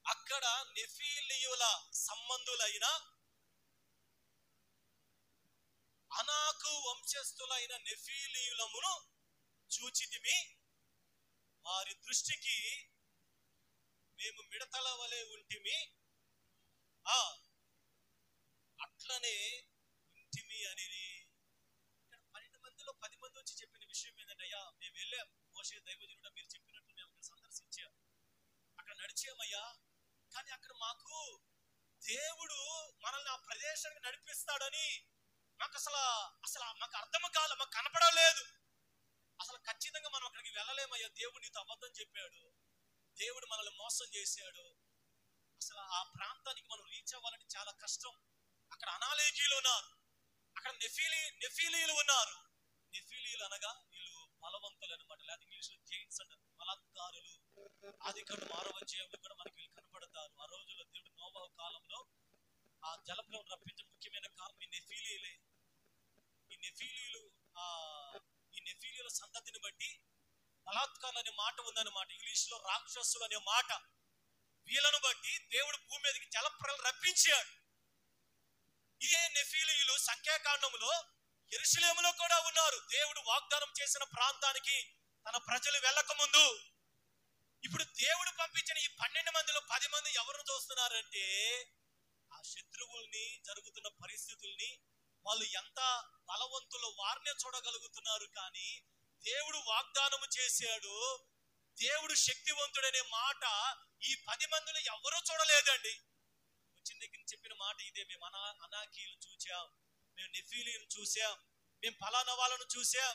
అక్కడ నెఫీలీయుల సంబంధులైన అనాకు వంశస్థులైన నెఫీలీయులమును చూచితిమి, వారి దృష్టికి మేము మిడతల వలె ఉంటిమి, అట్లనే ఉంటిమి అని. ఇక్కడ 12 మందిలో 10 మంది వచ్చి చెప్పిన విషయం ఏంటంటే, అయ్యా మేము వెళ్ళాం, మోషే దైవజనుడా మీరు చెప్పినట్టు మేము అక్కడ సందర్శించాం, అక్కడ నడిచామయ్యా, కానీ అక్కడ మాకు దేవుడు మనల్ని ఆ ప్రదేశానికి నడిపిస్తాడని మాకు అసలు మాకు అర్థము కాలే, మాకు కనపడలేదు. అసలు ఖచ్చితంగా మనం అక్కడికి వెళ్ళలేమయ్యా, దేవుడు నీతో అబద్ధం చెప్పాడు, దేవుడు మనల్ని మోసం చేశాడు, అసలు ఆ ప్రాంతానికి మనం రీచ్ అవ్వాలంటే చాలా కష్టం. అక్కడ అనాలేకీయులు ఉన్నారు, అక్కడ నెఫీలీయులు ఉన్నారు. నెఫీలీయులు అనగా వీళ్ళు బలవంతులు అనమాట, లేదా ఇంగ్లీష్ లో జైంట్స్ అంటారు, బలాత్కారులు. ఆదికాండం 6వ అధ్యాయంలో కూడా మనకి వీళ్ళు కనపడతారు. ఆ రోజుల్లో దేవుడు నోవహు కాలంలో ఆ జలప్రలయం రప్పించిన ముఖ్యమైన కారణం ఈ నెఫీలీయులే. ఈ నెఫీలీయుల సంతతిని బట్టి బలాత్కారులు అనే మాట ఉందన్నమాట. ఇంగ్లీష్ లో రాక్షసులు అనే మాట. వీళ్ళను బట్టి దేవుడు భూమి మీదకి జలప్రలయం రప్పించాడు. ఇదే నెఫీలీయులు సంఖ్యాకాండంలో యెరూషలేములో కూడా ఉన్నారు. దేవుడు వాగ్దానం చేసిన ప్రాంతానికి తన ప్రజలు వెళ్ళక ముందు ఇప్పుడు దేవుడు పంపించిన ఈ 12 మందిలో 10 మంది ఎవరు చూస్తున్నారంటే ఆ శత్రువుల్ని, జరుగుతున్న పరిస్థితుల్ని, వాళ్ళు ఎంత బలవంతులు వారినే చూడగలుగుతున్నారు. కానీ దేవుడు వాగ్దానము చేశాడు, దేవుడు శక్తివంతుడనే మాట ఈ 10 మందిలో ఎవరూ చూడలేదండి. వచ్చిన దగ్గర చెప్పిన మాట ఇదే, మేము అనాకీలు చూసాం, మేము నెఫీలీలు చూసాం, మేము ఫలానా వాళ్ళను చూసాం.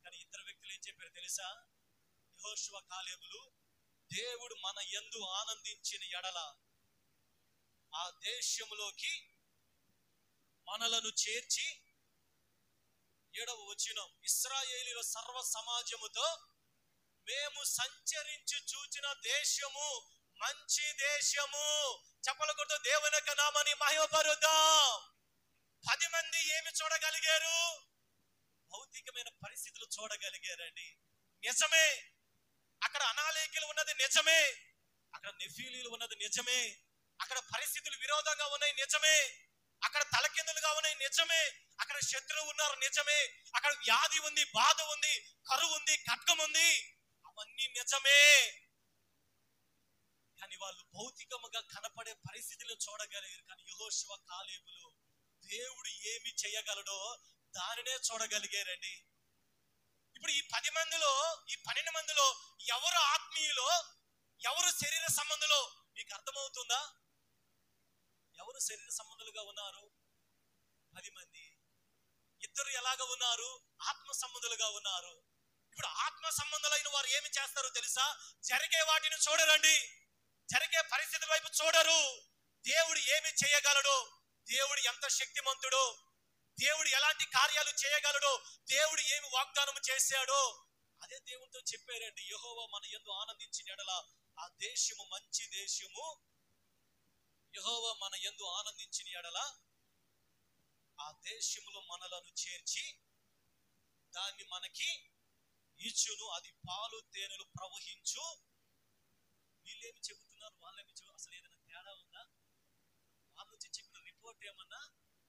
కానీ ఇద్దరు వ్యక్తులు ఏం చెప్పారు తెలుసా? యెహోషువ, కాలేబులు దేవుడు మన యందు ఆనందించిన ఎడల ఆ దేశములోకి మనలను చేర్చి, 7వ వచనం, ఇశ్రాయేలీయుల సర్వ సమాజముతో మేము సంచరించి చూచిన దేశము మంచి దేశము. చెప్పలు కొడుతూ దేవుని యొక్క నామాన్ని మహిమపరుద్దాం. 10 మంది ఏమి చూడగలిగారు? భౌతికమైన పరిస్థితులు చూడగలిగారండి. నిజమే, అక్కడ అనాలేకులు ఉన్నది నిజమే, అక్కడ నెఫీలీలు ఉన్నది నిజమే, అక్కడ పరిస్థితులు విరోధంగా ఉన్నాయి నిజమే, అక్కడ తలకిందులుగా ఉన్నాయి నిజమే, అక్కడ శత్రువు ఉన్నారు నిజమే, అక్కడ వ్యాధి ఉంది, బాధ ఉంది, కరువు ఉంది, ఖడ్గం ఉంది, అవన్నీ నిజమే. కానీ వాళ్ళు భౌతికముగా కనపడే పరిస్థితులను చూడగలిగారు. కానీ యెహోషువ, కాలేబులు దేవుడు ఏమి చేయగలడో దానినే చూడగలిగారండి. ఇప్పుడు ఈ 10 మందిలో, ఈ 12 మందిలో ఎవరు ఆత్మీయులో, ఎవరు శరీర సంబంధులో మీకు అర్థమవుతుందా? ఎవరు శరీర సంబంధులుగా ఉన్నారు? 10 మంది. ఇద్దరు ఎలాగ ఉన్నారు? ఆత్మ సంబంధులుగా ఉన్నారు. ఇప్పుడు ఆత్మ సంబంధులైన వారు ఏమి చేస్తారో తెలుసా? జరిగే వాటిని చూడరండి, జరిగే పరిస్థితుల వైపు చూడరు. దేవుడు ఏమి చేయగలడో, దేవుడు ఎంత శక్తిమంతుడో, దేవుడు ఎలాంటి కార్యాలు చేయగలడో, దేవుడు ఏమి వాగ్దానం చేశాడో అదే దేవునితో చెప్పారండి. యెహోవా మన యందు ఆనందించిన ఎడల ఆ దేశము మంచి దేశము. యెహోవా మన యందు ఆనందించిన ఎడల ఆ దేశములో మనలను చేర్చి దాన్ని మనకి ఇచ్చును, అది పాలు తేనెలు ప్రవహించు. వీళ్ళేమి చెబుతున్నారు, వాళ్ళేమి చెబుతున్నారు? అసలు ఏదైనా తేడా ఉందా? వాళ్ళు వచ్చి చెప్పిన రిపోర్ట్ ఏమన్నా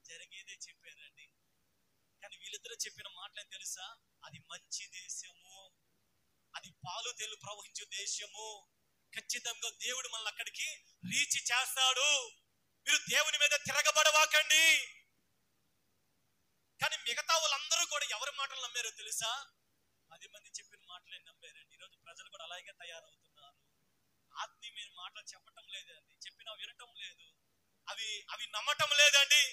జరిగేదే చెప్పారండి. కానీ వీళ్ళిద్దరూ చెప్పిన మాటలు తెలుసా? అది మంచి దేశము, అది పాలు తేనెలు ప్రవహించు దేశము. ఖచ్చితంగా దేవుడు మనల్ని అక్కడికి రీచ్ చేస్తాడు. మీరు దేవుని మీద తిరగబడవాకండి. కానీ మిగతా వాళ్ళందరూ కూడా ఎవరి మాటలు నమ్మారో తెలుసా? 10 మంది చెప్పిన మాటలే నమ్మారండి. ఈరోజు ప్రజలు కూడా అలాగే తయారవుతున్నారు. ఆత్మీయమైన మాటలు చెప్పటం లేదండి, చెప్పినా వినటం లేదు, అవి నమ్మటం లేదండి.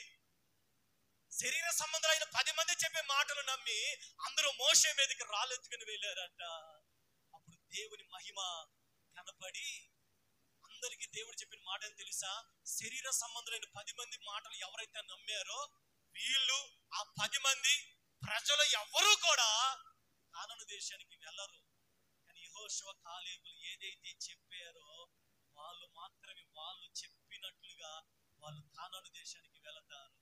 శరీర సంబంధమైన 10 మంది చెప్పే మాటలు నమ్మి అందరూ మోషే మీదకి రాళ్ళెత్తుకుని వెళ్ళారంట. అప్పుడు దేవుని మహిమ కనపడి అందరికి దేవుడు చెప్పిన మాట ఏం తెలుసా? శరీర సంబంధులైన 10 మంది మాటలు ఎవరైతే నమ్మారో వీళ్ళు, ఆ 10 మంది ప్రజలు ఎవరు కూడా కానాను దేశానికి వెళ్ళరు. కానీ యెహోషువ, కాలేబులు ఏదైతే చెప్పారో వాళ్ళు మాత్రమే, వాళ్ళు చెప్పినట్లుగా వాళ్ళు కానాను దేశానికి వెళతారు.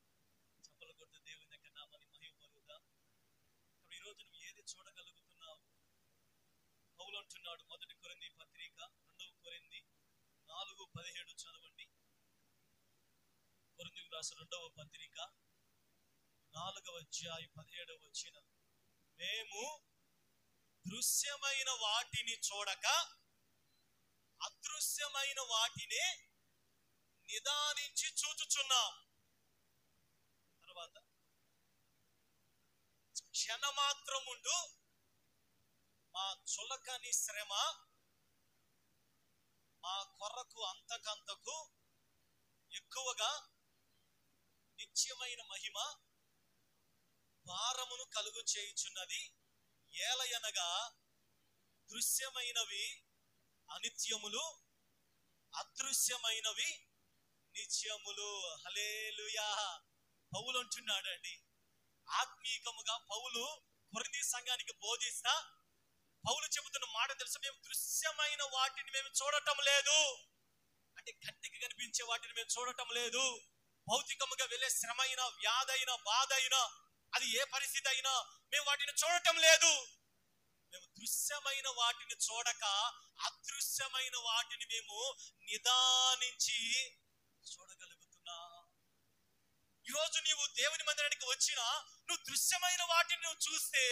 చెప్పలు కొడుతూ దేవుని యొక్క నామాన్ని మహిమపరుద్దాం. ఇప్పుడు ఈరోజు నువ్వు ఏది చూడగలుగుతున్నావు? పౌలు అంటున్నాడు, 1 కొరింథీ పత్రిక 2వ కొరింథీ 4:17 చదవండి. కొరింథీయులకు రాసిన 2వ పత్రిక 4వ అధ్యాయం 17వ వచనం. మేము దృశ్యమైన వాటిని చూడక అదృశ్యమైన వాటిని నిదానించి చూచుచున్నాం. తర్వాత క్షణమాత్రముండు మా చులకని శ్రమ మా కొరకు అంతకంతకు ఎక్కువగా నిత్యమైన మహిమ భారమును కలుగు చేయుచున్నది. ఏలయనగా దృశ్యమైనవి అనిత్యములు, అదృశ్యమైనవి నిత్యములు. హల్లెలూయా. పౌలు అంటున్నాడండి, ఆత్మీకముగా పౌలు కొరింథీ సంఘానికి బోధిస్తా పౌలు చెబుతున్న మాట తెలుసు, మేము దృశ్యమైన వాటిని మేము చూడటం లేదు. అంటే కంటికి కనిపించే వాటిని మేము చూడటం లేదు. భౌతికముగా వెళ్ళే శ్రమ అయినా, వ్యాధి అయినా, బాధ అయినా, అది ఏ పరిస్థితి అయినా మేము వాటిని చూడటం లేదు. మేము దృశ్యమైన వాటిని చూడక అదృశ్యమైన వాటిని మేము నిదానించి చూడగలుగుతున్నా. ఈరోజు నీవు దేవుని మందిరానికి వచ్చినా నువ్వు దృశ్యమైన వాటిని నువ్వు చూస్తే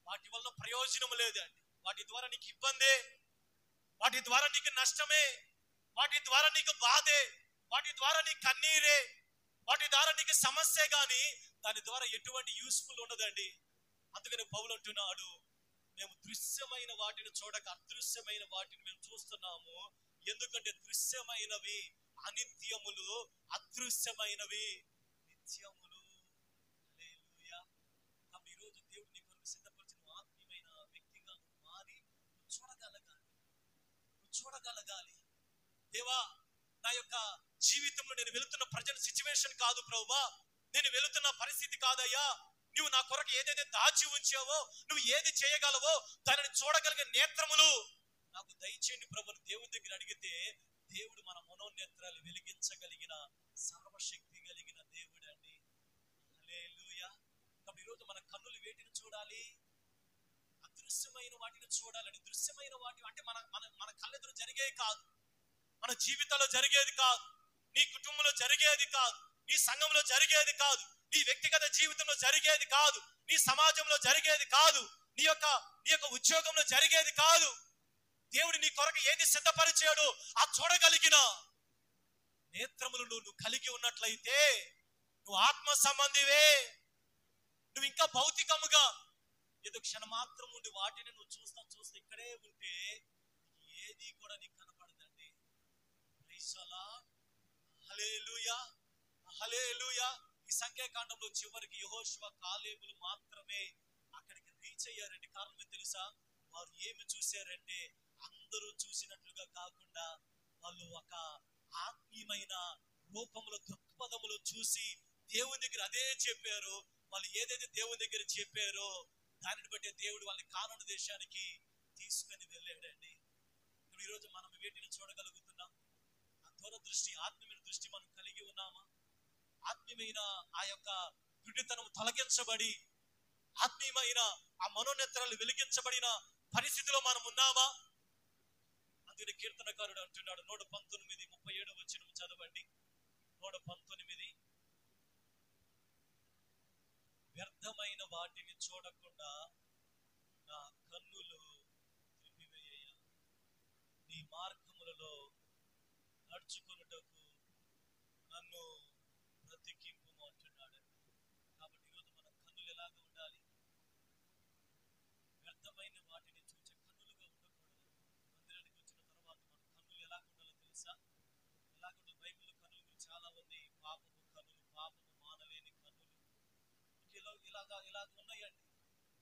వాటి వల్ల ప్రయోజనం లేదండి. వాటి ద్వారా నీకు ఇబ్బందే, వాటి ద్వారా నీకు నష్టమే, వాటి ద్వారా నీకు బాధే, వాటి ద్వారా నీకు కన్నీరే, వాటి ద్వారా నీకు సమస్య. కానీ దాని ద్వారా ఎటువంటి యూస్ఫుల్ ఉండదండి. అందుకని పౌలు అంటున్నాడు, మేము దృశ్యమైన వాటిని చూడక అదృశ్యమైన వాటిని మేము చూస్తున్నాము. ఎందుకంటే దృశ్యమైనవి అనిత్యములు, అదృశ్యమైనవి నిత్యములు. హల్లెలూయా. కాబట్టి ఈరోజు దేవుడు నీ కొరకు సిద్ధపరిచిన ఆత్మీయమైన వ్యక్తిగా మారి చూడగలగాలి. దేవా, నా యొక్క జీవితంలో నేను వెళుతున్న ప్రజెంట్ సిచ్యువేషన్ కాదు ప్రభువా, నేను వెళుతున్న పరిస్థితి కాదయ్యా, నువ్వు నా కొరకు ఏదైతే దాచి ఉంచావో, నువ్వు ఏది చేయగలవో దానిని చూడగలిగే నేత్రములు నాకు దయచేయండి ప్రభు. దేవుని దగ్గర అడిగితే దేవుడు మన మనోనేత్రాలు వెలిగించగలిగిన సర్వశక్తి కలిగిన దేవుడు అండి. హల్లెలూయా. కాబట్టి ఈరోజు మన కన్నులు వేటిని చూడాలి? అదృశ్యమైన వాటిని చూడాలండి. దృశ్యమైన వాటి అంటే మన మన మన కళ్ళెదురు జరిగేది కాదు, మన జీవితంలో జరిగేది కాదు, నీ కుటుంబంలో జరిగేది కాదు, నీ సంఘంలో జరిగేది కాదు, నీ వ్యక్తిగత జీవితంలో జరిగేది కాదు, నీ సమాజంలో జరిగేది కాదు, నీ యొక్క ఉద్యోగంలో జరిగేది కాదు. దేవుడు నీ కొరకు ఏది సిద్ధపరిచాడు ఆ చూడగలిగిన నేత్రములు నువ్వు కలిగి ఉన్నట్లయితే నువ్వు ఆత్మ సంబంధివే. నువ్వు ఇంకా భౌతికముగా ఏదో క్షణమాత్రం ఉండి వాటిని నువ్వు చూస్తా ఇక్కడే ఉంటే ఏది కూడా నీకు కనపడదండి. Praise the Lord. Hallelujah, hallelujah. ఈ సంఖ్యాకాండంలో చివరికి యెహోషువ కాలేబులు మాత్రమే అక్కడికి రీచ్ అయ్యారండి. కారణం తెలుసా? వారు ఏమి చూశారంటే అందరూ చూసినట్లుగా కాకుండా వాళ్ళు ఒక ఆత్మీయమైన రూపంలో దృక్పథములో చూసి దేవుని దగ్గర అదే చెప్పారు. వాళ్ళు ఏదైతే దేవుని దగ్గర చెప్పారో దానిని బట్టి దేవుడు వాళ్ళని కానాను దేశానికి తీసుకుని వెళ్ళాడండి. ఈరోజు మనం వేటిని చూడగలుగుతున్నాం? ఆ దూరదృష్టి, ఆత్మీయమైన దృష్టి మనం కలిగి ఉన్నామా? ఆత్మీయమైన ఆ యొక్క గుడ్డితనం తొలగించబడి ఆత్మీయమైన ఆ మనోనేత్రాలు వెలిగించబడిన పరిస్థితిలో మనం ఉన్నామా? అందుకని కీర్తనకారుడు అంటున్నాడు 119:37 వచనం చదవండి. 119. వ్యర్థమైన వాటిని చూడకుండా నా కన్నులు త్రిప్పివేయ, నీ మార్గములలో నడుచుకొనుటకు నన్ను బ్రతికింపు అంటున్నాడు. కాబట్టి ఈరోజు మన కన్నులు ఎలాగ ఉండాలి? వ్యర్థమైన వాటిని చూసే కన్నులుగా ఉండకూడదు. మందిరానికి వచ్చిన తర్వాత మన కన్నులు ఎలాగ ఉండాలో తెలుసా? ఎలాగుంటుంది? బైబిల్లో కన్నుల గురించి చాలా ఉంది. పాపము కన్నులు, పాపము మానలేని కన్నులు, ఇలాగ ఉన్నాయండి.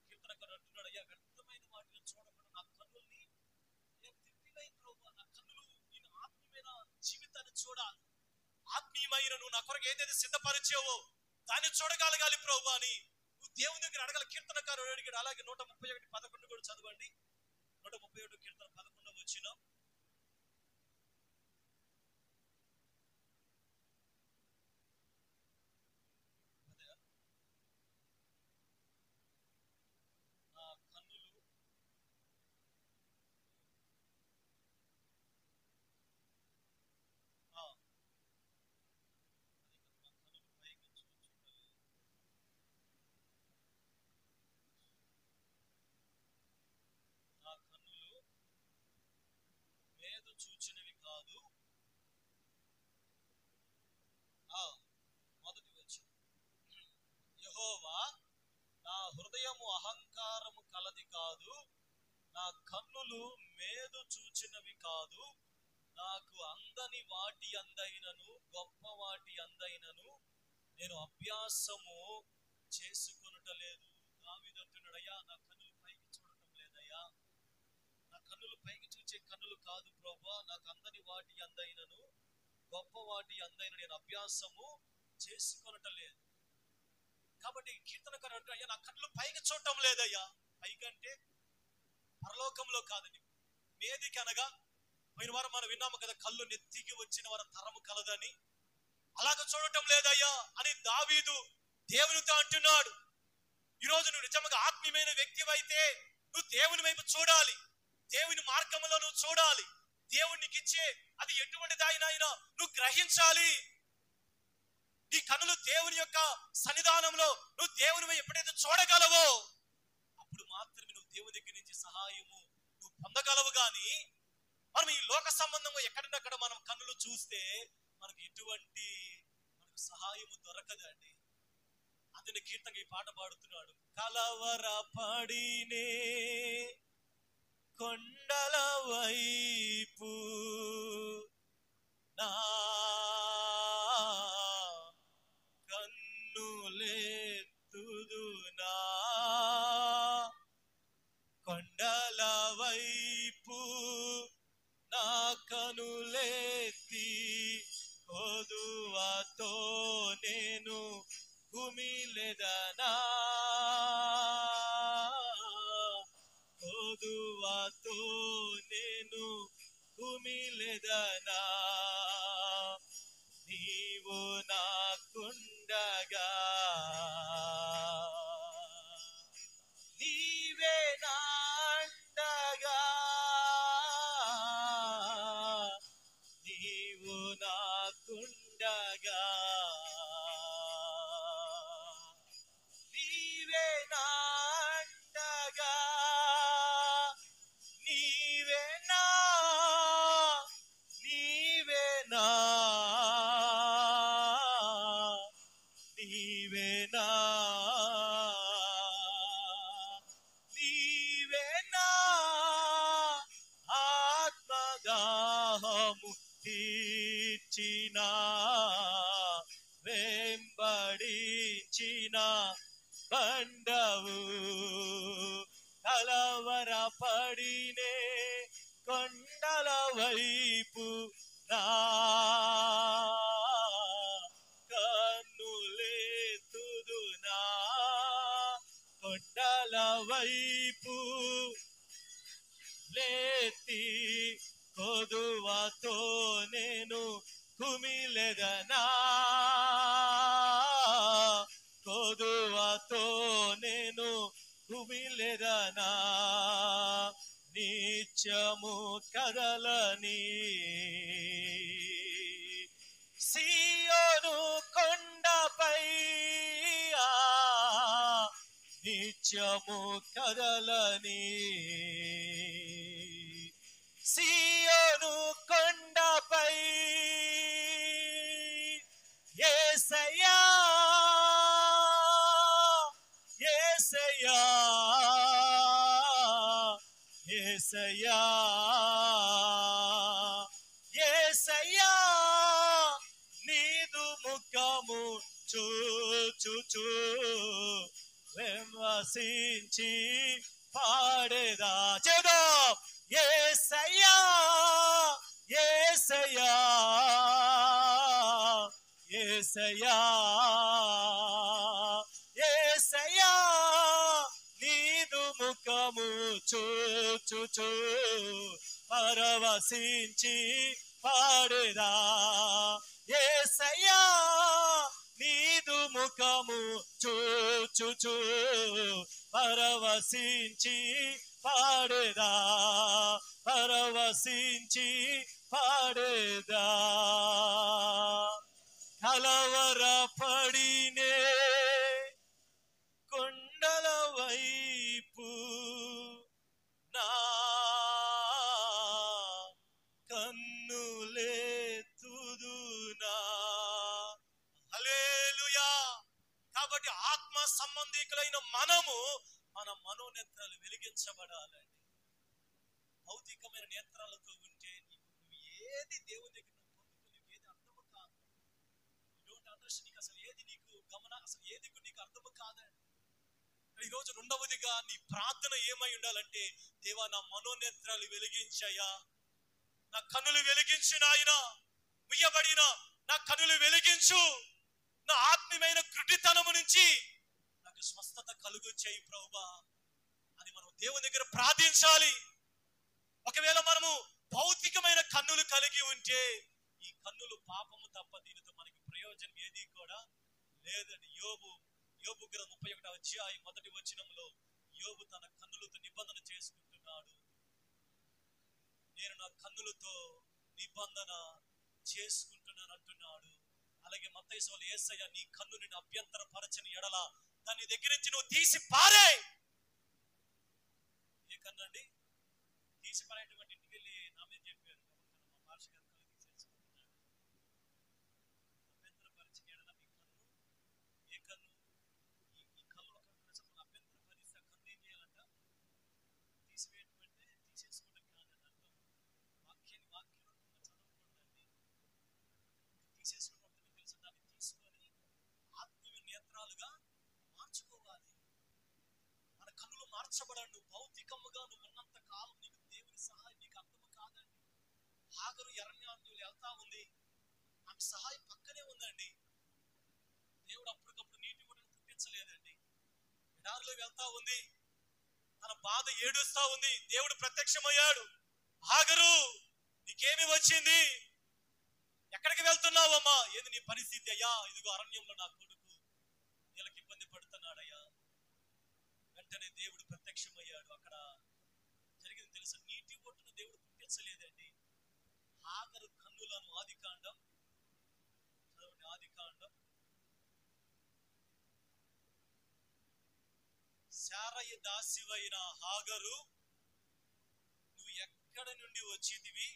కీర్తనకారుడు అంటున్నాడు, అయ్యా వ్యర్థమైన వాటిని చూడకుండా నా కన్నుల్ని తిప్పివేయి ప్రభువా. నా కన్నులు నేను ఆత్మీయమైన జీవితాన్ని చూడాలి. ఆత్మీయమైన నువ్వు నా కొరకు ఏదైతే సిద్ధపరిచావో దాన్ని చూడగలగాలి ప్రభువా అని నువ్వు దేవుని దగ్గర అడగాలి. కీర్తనకారుడు అడిగాడు. అలాగే 131:11 కూడా చదవండి. 131 కీర్తన 11 వచనం. చూచినవి కాదు. మొదటి వచనం, యెహోవా నా హృదయము అహంకారము కలది కాదు, నా కన్నులు మేదు చూచినవి కాదు, నాకు అందని వాటి అందైనను గొప్ప వాటి అందైనను నేను అభ్యాసము చేసుకొనుటలేదు. దావీదు అంటున్నాడు, అయ్యా నా కన్నులు పైకి చూడటం లేదయ్యా, నా కన్నులు పైకి చూచే కన్నులు కాదు ప్రభువా, నాకు అందని వాటి అందైనను గొప్ప వాటి అందైన నేను అభ్యాసము చేసుకొనటం లేదు. కాబట్టి కీర్తనకారుడు అంటే, అయ్యా నా కన్నులు పైకి చూడటం లేదయ్యా. పైకంటే పరలోకంలో కాదండి, మేదికి అనగా పోయిన వారం మనం విన్నాము కదా, కళ్ళు నెత్తికి వచ్చిన వారు తరము కలదని. అలాగ చూడటం లేదయ్యా అని దావీదు దేవునితో అంటున్నాడు. ఈరోజు నువ్వు నిజంగా ఆత్మీయమైన వ్యక్తివైతే నువ్వు దేవుని వైపు చూడాలి, దేవుని మార్గంలో నువ్వు చూడాలి. దేవునికి ఇచ్చే అది ఎటువంటిదైనా నువ్వు గ్రహించాలి. నీ కన్నులు దేవుని యొక్క సన్నిధానంలో నువ్వు దేవుని ఎప్పుడైతే చూడగలవో అప్పుడు మాత్రమే నువ్వు దేవుని దగ్గర నుంచి సహాయము నువ్వు పొందగలవు. గాని మనం ఈ లోక సంబంధంగా ఎక్కడక్కడ మనం కన్నులు చూస్తే మనకు ఎటువంటి సహాయము దొరకదండి. అందుకే కీర్తన ఈ పాట పాడుతున్నాడు, కలవరపడినే కొండల వైపు నా కన్నులెత్తుదునా, కొండల వైపు నా కన్నులెత్తుదునా, నీవు నాకుండగా నీవే నాండగా నీవు నాకుండగా నీవే నాండగా నీవే నా నీవే నా నీవే నా నీవే నా ఆత్మదాహము తీర్చిన వెంబడించిన బండవు కలవరపడినే కొండల వైపు నా కన్నులెత్తుదునా కొండల వైపు లేతి కొదువతో నేను కుమిలెదనా కొదువతో నేను కుమిలెదనా నిత్యము కదలని సియోను కొండపై నిత్యము కదలని సియోను కొండపై యేసయ్యా యేసయ్యా యేసయ్యా యేసయ్యా నీదు ముఖము చూచుచూ వెంబసించి పాడేదా చేదో యేసయ్యా యేసయ్యా యేసయ్యా యేసయ్యా నీదు ముఖము చూచుచూ పరవశించి పాడేదా యేసయ్యా నీదు ముఖము చూచుచూ పరవశించి పాడేదా పరవశించి పాడేదా కలవరపడినే కొండల వైపు నా కన్నులెత్తుదునా. హల్లెలూయా. కాబట్టి ఆత్మ సంబంధికులైన మనము మన మనోనేత్రాలు వెలిగించబడాలండి. భౌతికమైన నేత్రాలతో ఉంటే నువ్వు ఏది దేవుని దగ్గర పొందుకోలేవు, ఏది అర్థము కాదు. Don't understand. నీకు అసలు ఏది నీకు అసలు ఏది నీకు అర్థము కాదండి. ఈరోజు రెండవదిగా నీ ప్రార్థన ఏమై ఉండాలంటే, దేవా నా మనోనేత్రాలు వెలిగించయ్యా, నా కన్నులు వెలిగించు నాయన, ముయ్యబడిన నా కన్నులు వెలిగించు, నా ఆత్మీయమైన గుడ్డితనము నుంచి నాకు స్వస్థత కలుగు చేయి ప్రభువా అని మనం దేవుని దగ్గర ప్రార్థించాలి. ఒకవేళ మనము భౌతికమైన కన్నులు కలిగి ఉంటే ఈ కన్నులు పాపము తప్ప దీనితో మనకి ప్రయోజనం ఏది కూడా లేదండి. యోబు గ్రంథం 31వ అధ్యాయం 1వ వచనంలో యోబు తన కన్నులతో నిబంధన చేసుకుంటున్నాడు. నేను నా కన్నులతో నిబంధన చేసుకుంటున్నాను అంటున్నాడు. అలాగే మత్తయి సువార్తలో యేసయ్య నీ కన్ను నిన్ను అభ్యంతరపరచని ఎడల దాని దగ్గర నుంచి నువ్వు తీసి పారే. ఏ కన్ను అండి? తీసి పారేటువంటి ఇంటికి వెళ్ళి నా మీద చెప్పారు మా భాష గారు కళ్ళు తీసేసుకుంటున్నాడు. అభ్యంతరపరచని ఎడల మీ కన్ను ఏ కన్ను? ఈ కళ్ళు ఒక అభ్యంతరపరిస్తే కన్ను ఏం చేయాలంట? తీసివేయటమంటే తీసేసుకోవడం కాదని అర్థం. వాక్యంలో చదవకూడదండి. తీసేసుకోవడం తెలుసు. దాన్ని తీసుకొని ఆత్మీయ నేత్రాలుగా మార్చుకోవాలి. మన కన్నులు మార్చబడండు. భౌతికముగా నువ్వు ఉన్నంత కాలం నీకు దేవుని సహాయం నీకు అర్థము కాదండి. హాగరు అరణ్యంలో వెళ్తా ఉంది, ఆమె సహాయం పక్కనే ఉందండి. దేవుడు అప్పటికప్పుడు నీటి కూడా పుట్టించలేదండి. ఎడారిలో వెళ్తా ఉంది, తన బాధ ఏడుస్తా ఉంది. దేవుడు ప్రత్యక్షమయ్యాడు. హాగరు నీకేమి వచ్చింది? ఎక్కడికి వెళ్తున్నావమ్మా? ఏది నీ పరిస్థితి? అయ్యా ఇదిగో అరణ్యంలో నా కొడుకు వీళ్ళకి ఇబ్బంది పడుతున్నాడయ్యా. వెంటనే దేవుడు ప్రత్యక్షమయ్యాడు. అక్కడ జరిగింది తెలుసా? నీటి ఒట్టును దేవుడు పుట్టించలేదండి. హాగరు కన్నులను ఆదికాండం చదవండి, ఆదికాండం. శారయి దాసివైన హాగరు, నువ్వు ఎక్కడి నుండి వచ్చితివి,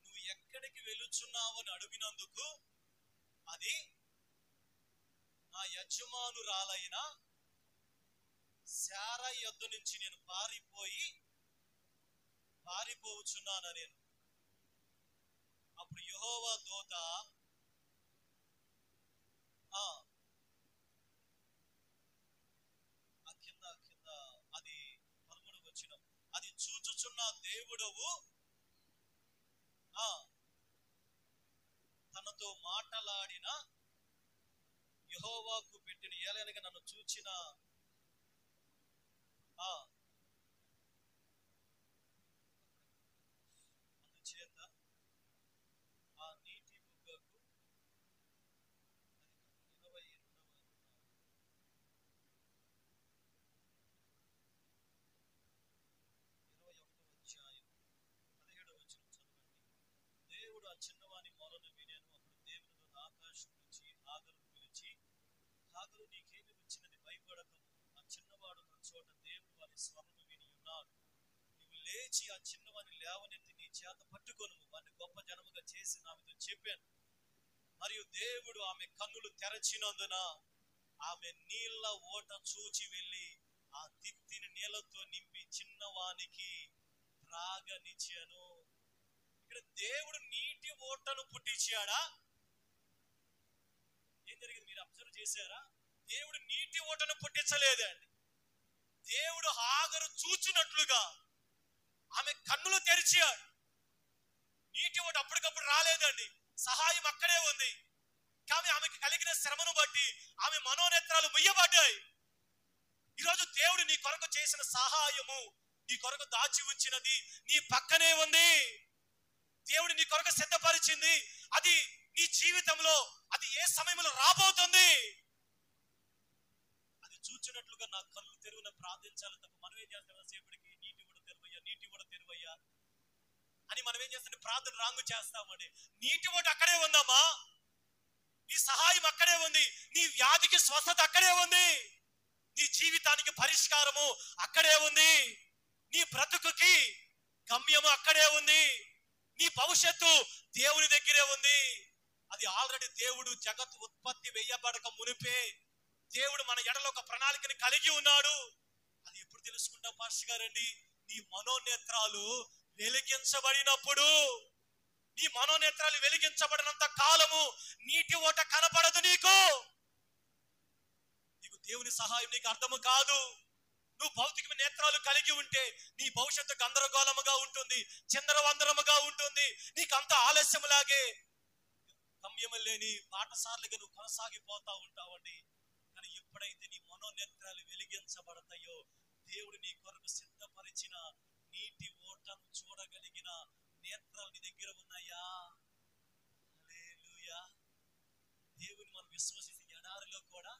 నువ్వు ఎక్కడికి వెలుచున్నావు అని అడిగినందుకు అది నా యజమానురాలైన శారయి యొద్ద నుంచి నేను పారిపోవచ్చున్నాను నేను. అప్పుడు యెహోవా దూత కింద అది 13 వచనం, అది చూచుచున్న దేవుడవు తనతో మాటలాడిన యెహోవాకు పెట్టిన ఏలనగా నన్ను చూచిన అందుచేత ఆ నీటి బుగ్గకు 21వ అధ్యాయం 17వ వచనం చదవండి. దేవుడు ఆ చిన్నవాని మొరను వినెను. అప్పుడు దేవుని ఆకాశం నుంచి హాగరును పిలిచి, హాగరు నీకేమి వచ్చినది? భయపడకము, ఆ చిన్నవాడు నా చోట దేవుడు వారి స్వరము విని ఉన్నాడు. నువ్వు లేచి ఆ చిన్నవాని లేవనెత్తి నీ చేత పట్టుకొను, వారిని గొప్ప జనముగా చేసి ఆమెతో చెప్పాను. మరియు దేవుడు ఆమె కన్నులు తెరచినందున ఆమె నీళ్ల ఓట చూచి వెళ్ళి ఆ తిత్తిని నీళ్లతో నింపి చిన్నవానికి త్రాగనిచ్చాను. ఇక్కడ దేవుడు నీటి ఓటను పుట్టించాడా? ఏం జరిగింది మీరు అబ్జర్వ్ చేశారా? దేవుడు నీటి ఓటను పుట్టించలేదండి. దేవుడు హాగరు చూచినట్లుగా ఆమె కన్నులు తెరిచాడు. నీటి ఓట అప్పటికప్పుడు రాలేదండి, సహాయం అక్కడే ఉంది. కానీ ఆమెకు కలిగిన శ్రమను బట్టి ఆమె మనోనేత్రాలు ముయ్యబడ్డాయి. ఈరోజు దేవుడు నీ కొరకు చేసిన సహాయము, నీ కొరకు దాచి ఉంచినది నీ పక్కనే ఉంది. దేవుడు నీ కొరకు సిద్ధపరిచింది, అది నీ జీవితంలో అది ఏ సమయంలో రాబోతుంది అది చూచినట్లుగా నా కళ్ళు తెరువున ప్రార్థించాలి తప్ప మనం ఏం చేస్తాం? సేపటికి నీటి కూడా తెరువయ్యా, నీటి కూడా తెరువయ్యా అని మనం ఏం చేస్తాం? ప్రార్థన రాంగు చేస్తామండి. నీటి ఓట అక్కడే ఉందమ్మా, నీ సహాయం అక్కడే ఉంది, నీ వ్యాధికి స్వస్థత అక్కడే ఉంది, నీ జీవితానికి పరిష్కారము అక్కడే ఉంది, నీ బ్రతుకుకి గమ్యము అక్కడే ఉంది, నీ భవిష్యత్తు దేవుని దగ్గరే ఉంది. అది ఆల్రెడీ దేవుడు జగత్తు ఉత్పత్తి వేయబడక మునిపే దేవుడు మన ఎడలో ఒక ప్రణాళికని కలిగి ఉన్నాడు. అది ఎప్పుడు తెలుసుకుంటాం పాస్టర్ గారండి? నీ మనోనేత్రాలు వెలిగించబడినప్పుడు. నీ మనోనేత్రాలు వెలిగించబడినంత కాలము నీటి ఓట కనపడదు నీకు. దేవుని సహాయం నీకు అర్థము కాదు. నువ్వు భౌతిక నేత్రాలు కలిగి ఉంటే నీ భవిష్యత్తు గందరగోళముగా ఉంటుంది, చిందరవందరముగా ఉంటుంది, నీకు అంత ఆలస్యములాగే గమ్యము లేని బాటసార్లుగా నువ్వు కొనసాగిపోతా ఉంటావండి. కానీ ఎప్పుడైతే నీ మనోనేత్రాలు వెలిగించబడతాయో, దేవుడు నీ కొరకు సిద్ధపరిచిన నీటి ఓటను చూడగలిగిన నేత్రాలు నీ దగ్గర ఉన్నాయా? హల్లెలూయా. దేవుని మనం విశ్వసిస్తే ఎడారిలో కూడా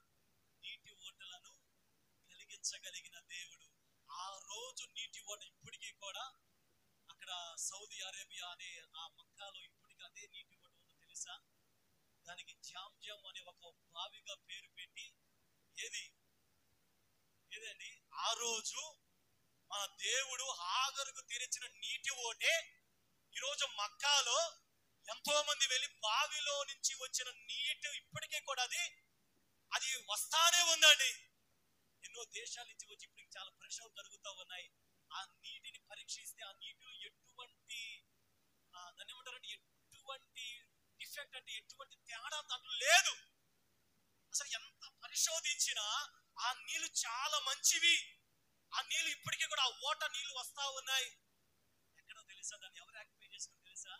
నీటి ఓటలను కలిగించగలిగిన దేవుడు. ఆ రోజు నీటి ఓట ఇప్పటికీ కూడా అక్కడ సౌదీ అరేబియా అనే ఆ మక్కాలో ఇప్పటికీ అదే నీటి ఓట ఉందో తెలుసా? దానికి జామ్జమ్ అనే ఒక బావిగా పేరు పెట్టి ఏదండి ఆ రోజు మన దేవుడు హాగరుకు తెరిచిన నీటి ఓటే ఈరోజు మక్కాలో ఎంతో మంది వెళ్ళి బావిలో నుంచి వచ్చిన నీటి ఇప్పటికే కూడా అది వస్తానే ఉందండి. ఎన్నో దేశాల నుంచి వచ్చి ఇప్పుడు చాలా ప్రశ్నలు జరుగుతూ ఉన్నాయి. ఆ నీటిని పరీక్షిస్తే ఆ నీటిలో ఎటువంటి దాన్ని ఏమంటారంటే ఎటువంటి డిఫెక్ట్ అంటే ఎటువంటి తేడా దాంట్లో లేదు. అసలు ఎంత పరిశోధించినా ఆ నీళ్లు చాలా మంచివి. ఆ నీళ్లు ఇప్పటికీ కూడా ఆ ఓట నీళ్లు వస్తా ఉన్నాయి. ఎక్కడో తెలుసా? దాన్ని ఎవరు ఆక్యుపై చేసుకుని తెలుసా?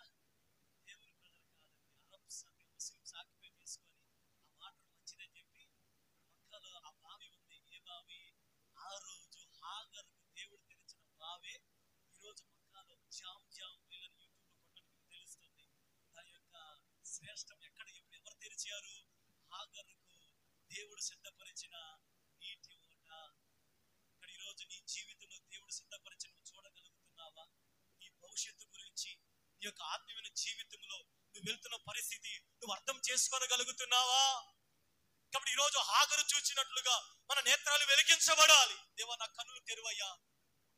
దేవుని ప్రజలు కాదండి, అరబ్స్ అంటే ముస్లిమ్స్ ఆక్యుపై చేసుకొని ఆ వాటర్ మంచిదని చెప్పి మక్కాలో ఆ బావి ఉంది. ఏ బావి? ఆ రోజు హాగరుకు దేవుడు తెరిచిన బావే ఈరోజు మక్కాలో జామ్ జామ్ వీళ్ళని యూట్యూబ్ లో కొట్టడానికి తెలుస్తుంది. శ్రేష్టం ఎక్కడ ఎవరు తెరిచారు? హాగరుకు దేవుడు సిద్ధపరిచిన నీటి ఊట. ఇక్కడ ఈరోజు నీ జీవితంలో దేవుడు సిద్ధపరిచిన చూడగలుగుతున్నావా? నీ భవిష్యత్తు గురించి, నీ యొక్క ఆత్మీయ జీవితంలో నువ్వు వెళ్తున్న పరిస్థితి నువ్వు అర్థం చేసుకోగలుగుతున్నావా? కాబట్టి ఈరోజు హాగరు చూచినట్లుగా మన నేత్రాలు వెలిగించబడాలి. దేవా, నా కన్నులు తెరువయ్యా,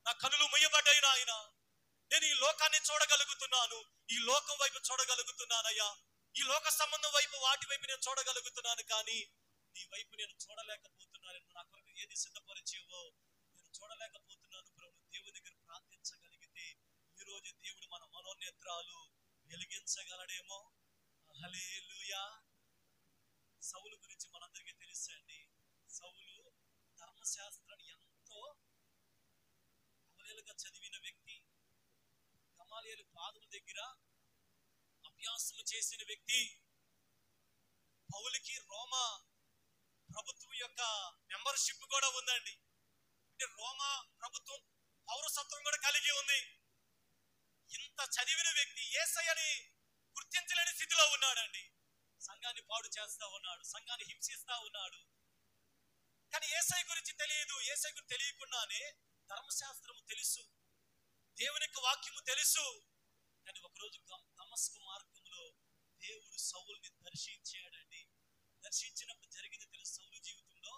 నా కన్నులు ముయ్యబడ్డాయి నాయన. నేను ఈ లోకాన్ని చూడగలుగుతున్నాను, ఈ లోకం వైపు చూడగలుగుతున్నానయ్యా. ఈ లోక సంబంధం వైపు, వాటి వైపు నేను చూడగలుగుతున్నాను, కానీ నీ వైపు నేను చూడలేకపోతున్నాను. నా కొరకు ఏది సిద్ధపరిచేవో నేను చూడలేకపోతున్నాను ప్రభు. దేవుని దగ్గర ప్రార్థించగలిగితే ఈ రోజు దేవుడు మన మనోనేత్రాలు వెలిగించగలడేమో. హల్లెలూయా. సౌలు గురించి మనందరికీ తెలుసండి. సౌలు ధర్మశాస్త్రాన్ని ఎంతో అవలేలుగా చదివిన వ్యక్తి, గమాలియేలు పాదముల దగ్గర అభ్యాసము చేసిన వ్యక్తి. పౌలుకి రోమా ప్రభుత్వం యొక్క మెంబర్షిప్ కూడా ఉందండి. అంటే రోమా ప్రభుత్వం పౌరసత్వం కూడా కలిగి ఉంది. ఇంత చదివిన వ్యక్తి యేసయ్యని గుర్తించలేని స్థితిలో ఉన్నాడండి. సంఘాన్ని పాడు చేస్తా ఉన్నాడు, సంఘాన్ని హింసిస్తా ఉన్నాడు. కానీ యేసయ్య గురించి తెలియదు. యేసయ్య గురించి తెలియకుండానే ధర్మశాస్త్రము తెలుసు, దేవుని యొక్క వాక్యము తెలుసు. కానీ ఒకరోజు దమస్కు మార్గంలో దేవుడు సౌలుని దర్శించాడండి. దర్శించినప్పుడు జరిగింది తెలుసు సౌలు జీవితంలో.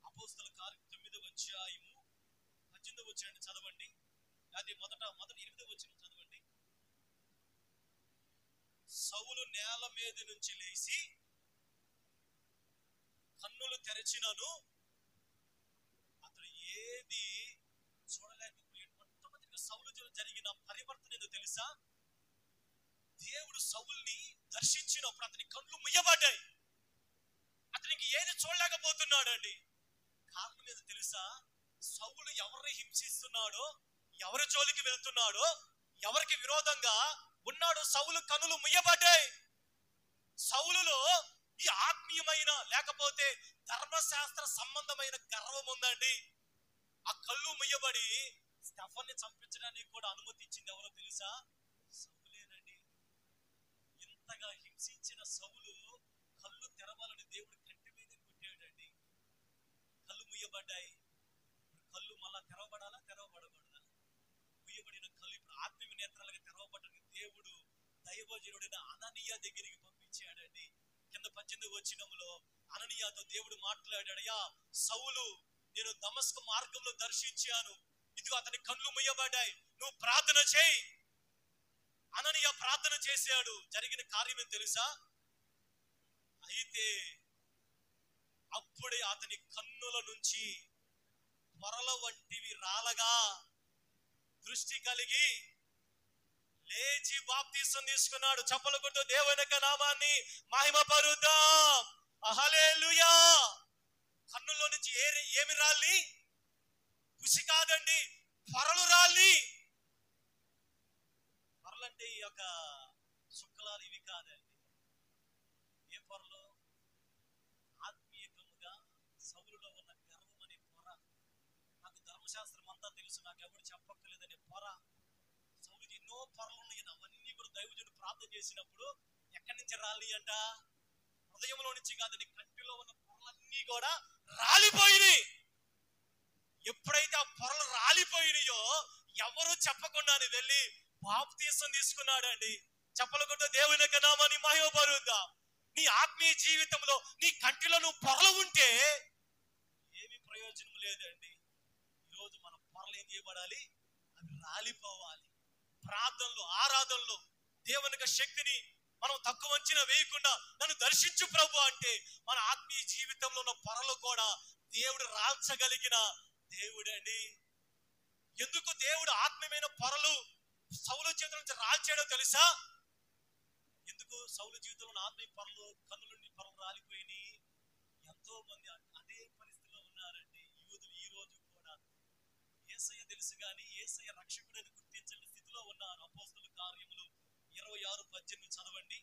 అపోస్తల కార్యం 9వ అధ్యాయము 18వ వచనం చదవండి. అది మొదటి 8వ వచనం చదవండి. సౌలు నేల మీద నుంచి లేచి కన్నులు తెరచినను అతడు ఏది చూడలేకపోయాడు. మొట్టమొదటిగా సౌలు జరిగిన పరివర్తన ఏదో తెలుసా? దేవుడు సౌలుని దర్శించినప్పుడు అతని కళ్ళు ముయ్యబడ్డాయి. అతనికి ఏది చూడలేకపోతున్నాడు అండి. కారణం ఏదో తెలుసా? సౌలు ఎవరిని హింసిస్తున్నాడో, ఎవరి జోలికి వెళ్తున్నాడో, ఎవరికి విరోధంగా ఉన్నాడో సౌలు కన్నులు ముయ్యబడ్డాయి. సౌలులో ఈ ఆత్మీయమైన లేకపోతే ధర్మశాస్త్ర సంబంధమైన గర్వం ఉందండి. ఆ కళ్ళు ముయ్యబడి స్టెఫన్ని చంపించడానికి కూడా అనుమతి ఇచ్చింది ఎవరో తెలుసా? సౌలేనండి. ఇంతగా హింసించిన సౌలు కళ్ళు తెరవాలని దేవుడు కంటి మీద కొట్టాడండి. కళ్ళు ముయ్యబడ్డాయి. కళ్ళు మళ్ళా తెరవబడాలా, తెరవబడకూడదా? ముయ్యబడిన కళ్ళు ఇప్పుడు ఆత్మీయ నేత్రాలుగా తెరవబడ్డానికి దేవుడు దైవజనుడైన అననీయ దగ్గరికి పంపించాడండి. కింద 18వ వచనంలో అననీయాతో దేవుడు మాట్లాడాడయ్యా, సౌలు నేను దమస్కు మార్గంలో దర్శించాను, ఇదిగో అతని కళ్ళు ముయ్యబడ్డాయి, నువ్వు ప్రార్థన చేయి. అననీయ ప్రార్థన చేశాడు. జరిగిన కార్యం తెలుసా? అయితే అప్పుడే అతని కన్నుల నుంచి పొరల వంటివి రాలగా దృష్టి కలిగి లేచి బాప్తీసం తీసుకున్నాడు. చప్పలు కొట్టు దేవుని యొక్క నామాన్ని మహిమపరుద్దాం. హల్లెలూయా. కన్నుల్లో నుంచి ఏమి రాలి? కుసి కాదండి, పొరలు రాలి. పొరలంటే ఈ యొక్క శుక్లాలు ఇవి కాదండి. ఏ పొరలు? ఆత్మీయముగా సౌలులో ఉన్న గర్వం అనే పొర. నాకు ధర్మశాస్త్రం అంతా తెలుసు, నాకు ఎవరు చెప్పక్కర్లేదనే పొర. సౌలుకి ఎన్నో పొరలు ఉన్నాయి. అవన్నీ కూడా దైవజనుడు ప్రార్థన చేసినప్పుడు ఎక్కడి నుంచి రాలి అంట? హృదయంలో నుంచి కాదండి, కంటిలో ఉన్న పొరలన్నీ కూడా రాలిపోయినాయి. ఎప్పుడైతే ఆ పొరలు రాలిపోయినాయో ఎవరు చెప్పకుండానే వెళ్ళి బాప్తీసం తీసుకున్నాడండి. చెప్పలు కొట్టు దేవుని యొక్క నామాన్ని మహిమపరుద్దాం. నీ ఆత్మీయ జీవితంలో నీ కంటిలో నువ్వు పొరలు ఉంటే ఏమి ప్రయోజనం లేదండి. ఈరోజు మన పొరలు ఏం చేయబడాలి? అవి రాలిపోవాలి. ప్రార్థనలో, ఆరాధనలో దేవుని యొక్క శక్తిని మనం తక్కువ అంచనా వేయకుండా నన్ను దర్శించు ప్రభు అంటే మన ఆత్మీయ జీవితంలో ఉన్న పొరలు కూడా దేవుడు రాల్చగలిగిన దేవుడండి. ఎందుకు దేవుడు ఆత్మీయమైన పొరలు సౌలు చేతుల నుంచి రాల్చాడో తెలుసా? ఎందుకు సౌలు జీవితంలో ఆత్మీయ పొరలు, కన్నుల నుండి పొరలు రాలిపోయినాయి? ఎంతో మంది అదే పరిస్థితిలో ఉన్నారండి. యూదులు ఈ రోజు కూడా యేసయ్య తెలుసు కానీ యేసయ్య రక్షకుడని గుర్తించని స్థితిలో ఉన్నారు. అపోస్తల కార్యములు 26:18 చదవండి.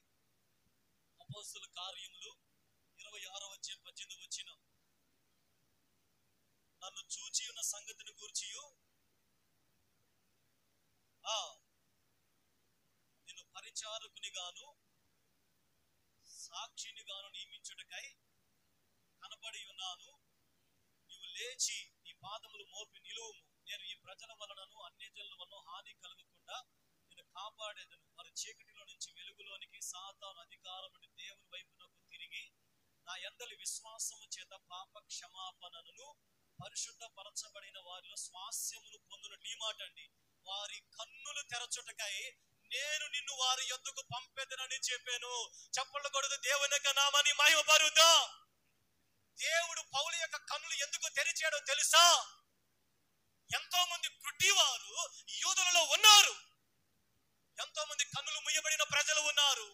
అపోస్తల కార్యములు 26వ అధ్యాయం 18వ వచనం. నన్ను చూచి ఉన్న సంగతిని గూర్చియు నేను పరిచారకుని గాను సాక్షినిగాను నియమించుటకై కనబడి ఉన్నాను. నీవు లేచి నీ పాదములు మోపి నిలువుము. నేను ఈ ప్రజల వలనను అన్యజనుల వలన హాని కలగకుండా నేను కాపాడేదను. వారి చీకటిలో నుంచి వెలుగులోనికి, సాతాను అధికారం నుండి దేవుని వైపునకు తిరిగి నా యందలి విశ్వాసము చేత పాప క్షమాపణను పరిశుద్ధపరచబడిన వారిలో స్వాస్యమును పొందునట్లు. ఈ మాట అండి, వారి కన్నులు తెరచుటకై నేను నిన్ను వారి యొద్దకు పంపెదనని చెప్పాను. చప్పట్లు కొడుతూ దేవుని యొక్క నామాన్ని మహిమపరుద్దాం. దేవుడు పౌలు యొక్క కన్నులు ఎందుకు తెరిచాడో తెలుసా? ఎంతో మంది గుడ్డివారు యూదులలో ఉన్నారు, ఎంతో మంది కన్నులు ముయ్యబడిన ప్రజలు ఉన్నారు.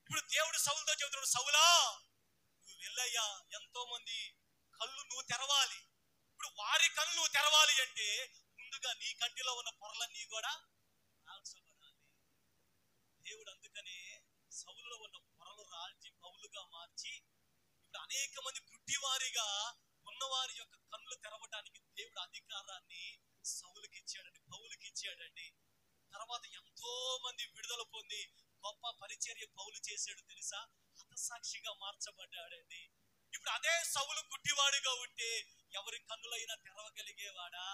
ఇప్పుడు దేవుడు సౌలుతో చెబుతున్నాడు, సౌలా నువ్వు వెళ్ళయ్యా, ఎంతో మంది కళ్ళు నువ్వు తెరవాలి. ఇప్పుడు వారి కళ్ళు నువ్వు తెరవాలి అంటే ముందుగా నీ కంటిలో ఉన్న పొరలన్నీ కూడా రాల్చబడాలి. దేవుడు అందుకనే సౌలులో ఉన్న పొరలు రాల్చి పౌలుగా మార్చి ఇప్పుడు అనేక మంది గుడ్డివారిగా ఉన్నవారి యొక్క కళ్ళు తెరవడానికి దేవుడు అధికారాన్ని సౌలుకి ఇచ్చాడండి, పౌలుకి ఇచ్చాడండి. తర్వాత ఎంతో మంది విడుదల పొంది గొప్ప పరిచర్య పౌలు చేశాడు తెలుసా? హతసాక్షిగా మార్చబడ్డాడండి. ఇప్పుడు అదే సౌలు గుడ్డివాడిగా ఉంటే ఎవరి కన్నులైనా తెరవగలిగేవాడా?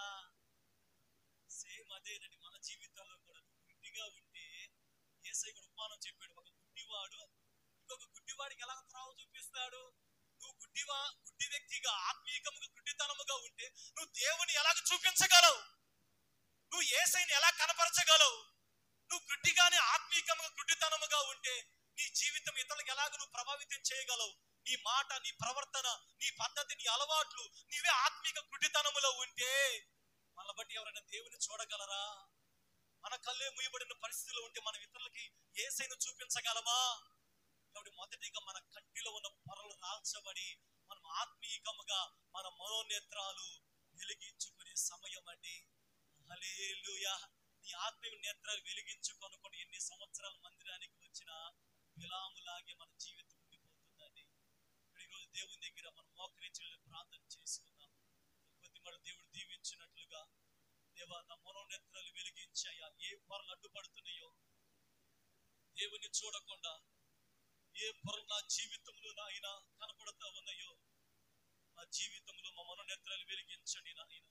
సేమ్ అదేనండి మన జీవితంలో కూడా. గుడ్డిగా ఉంటే యేసయ్య కూడా ఉపమానం చెప్పాడు. ఒక గుడ్డివాడు ఇంకొక గుడ్డివాడికి ఎలా త్రావ చూపిస్తాడు? నువ్వు గుడ్డి వ్యక్తిగా ఆత్మీయముగా గుడ్డితనముగా ఉంటే నువ్వు దేవుని ఎలాగ చూపించగలవు? నువ్వు యేసయ్యని ఎలా కనపరచగలవు? నువ్వు గుడ్డిగానే ఆత్మీయముగా గుడ్డితనముగా ఉంటే నీ జీవితం ఇతరులకు ఎలాగ నువ్వు ప్రభావితం చేయగలవు? నీ మాట, నీ ప్రవర్తన, నీ పద్ధతి, నీ అలవాట్లు నీవే ఆత్మీయ గుడ్డితనములో ఉంటే మన బట్టి ఎవరైనా దేవుని చూడగలరా? మన కళ్ళే ముయ్యబడిన పరిస్థితిలో ఉంటే మనం ఇతరులకి యేసయ్యను చూపించగలమా? కాబట్టి మొదటిగా మన కంటిలో ఉన్న పొరలు రాల్చబడి మనం ఆత్మీయముగా మన మనోనేత్రాలు వెలిగించుకునే సమయం అండి. హల్లెలూయా. నీ ఆత్మీయ నేత్రాలు వెలిగించుకొనుకొని ఎన్ని సంవత్సరాల మందిరానికి వచ్చినా విలాములాగే మన జీవితం ఉండిపోతుందండి. ఈరోజు దేవుని దగ్గర మనం మోకరించి ప్రార్థన చేసుకుందాం. కొద్దిమంది దేవుడు దీవించినట్లుగా, దేవా నా మనోనేత్రాలు వెలిగించాయా, ఏ పొరలు అడ్డుపడుతున్నాయో దేవుని చూడకుండా ఏ పొరలు నా జీవితంలో నాయన కనపడుతూ ఉన్నాయో, మా జీవితంలో మా మనోనేత్రాలు వెలిగించండి నాయన.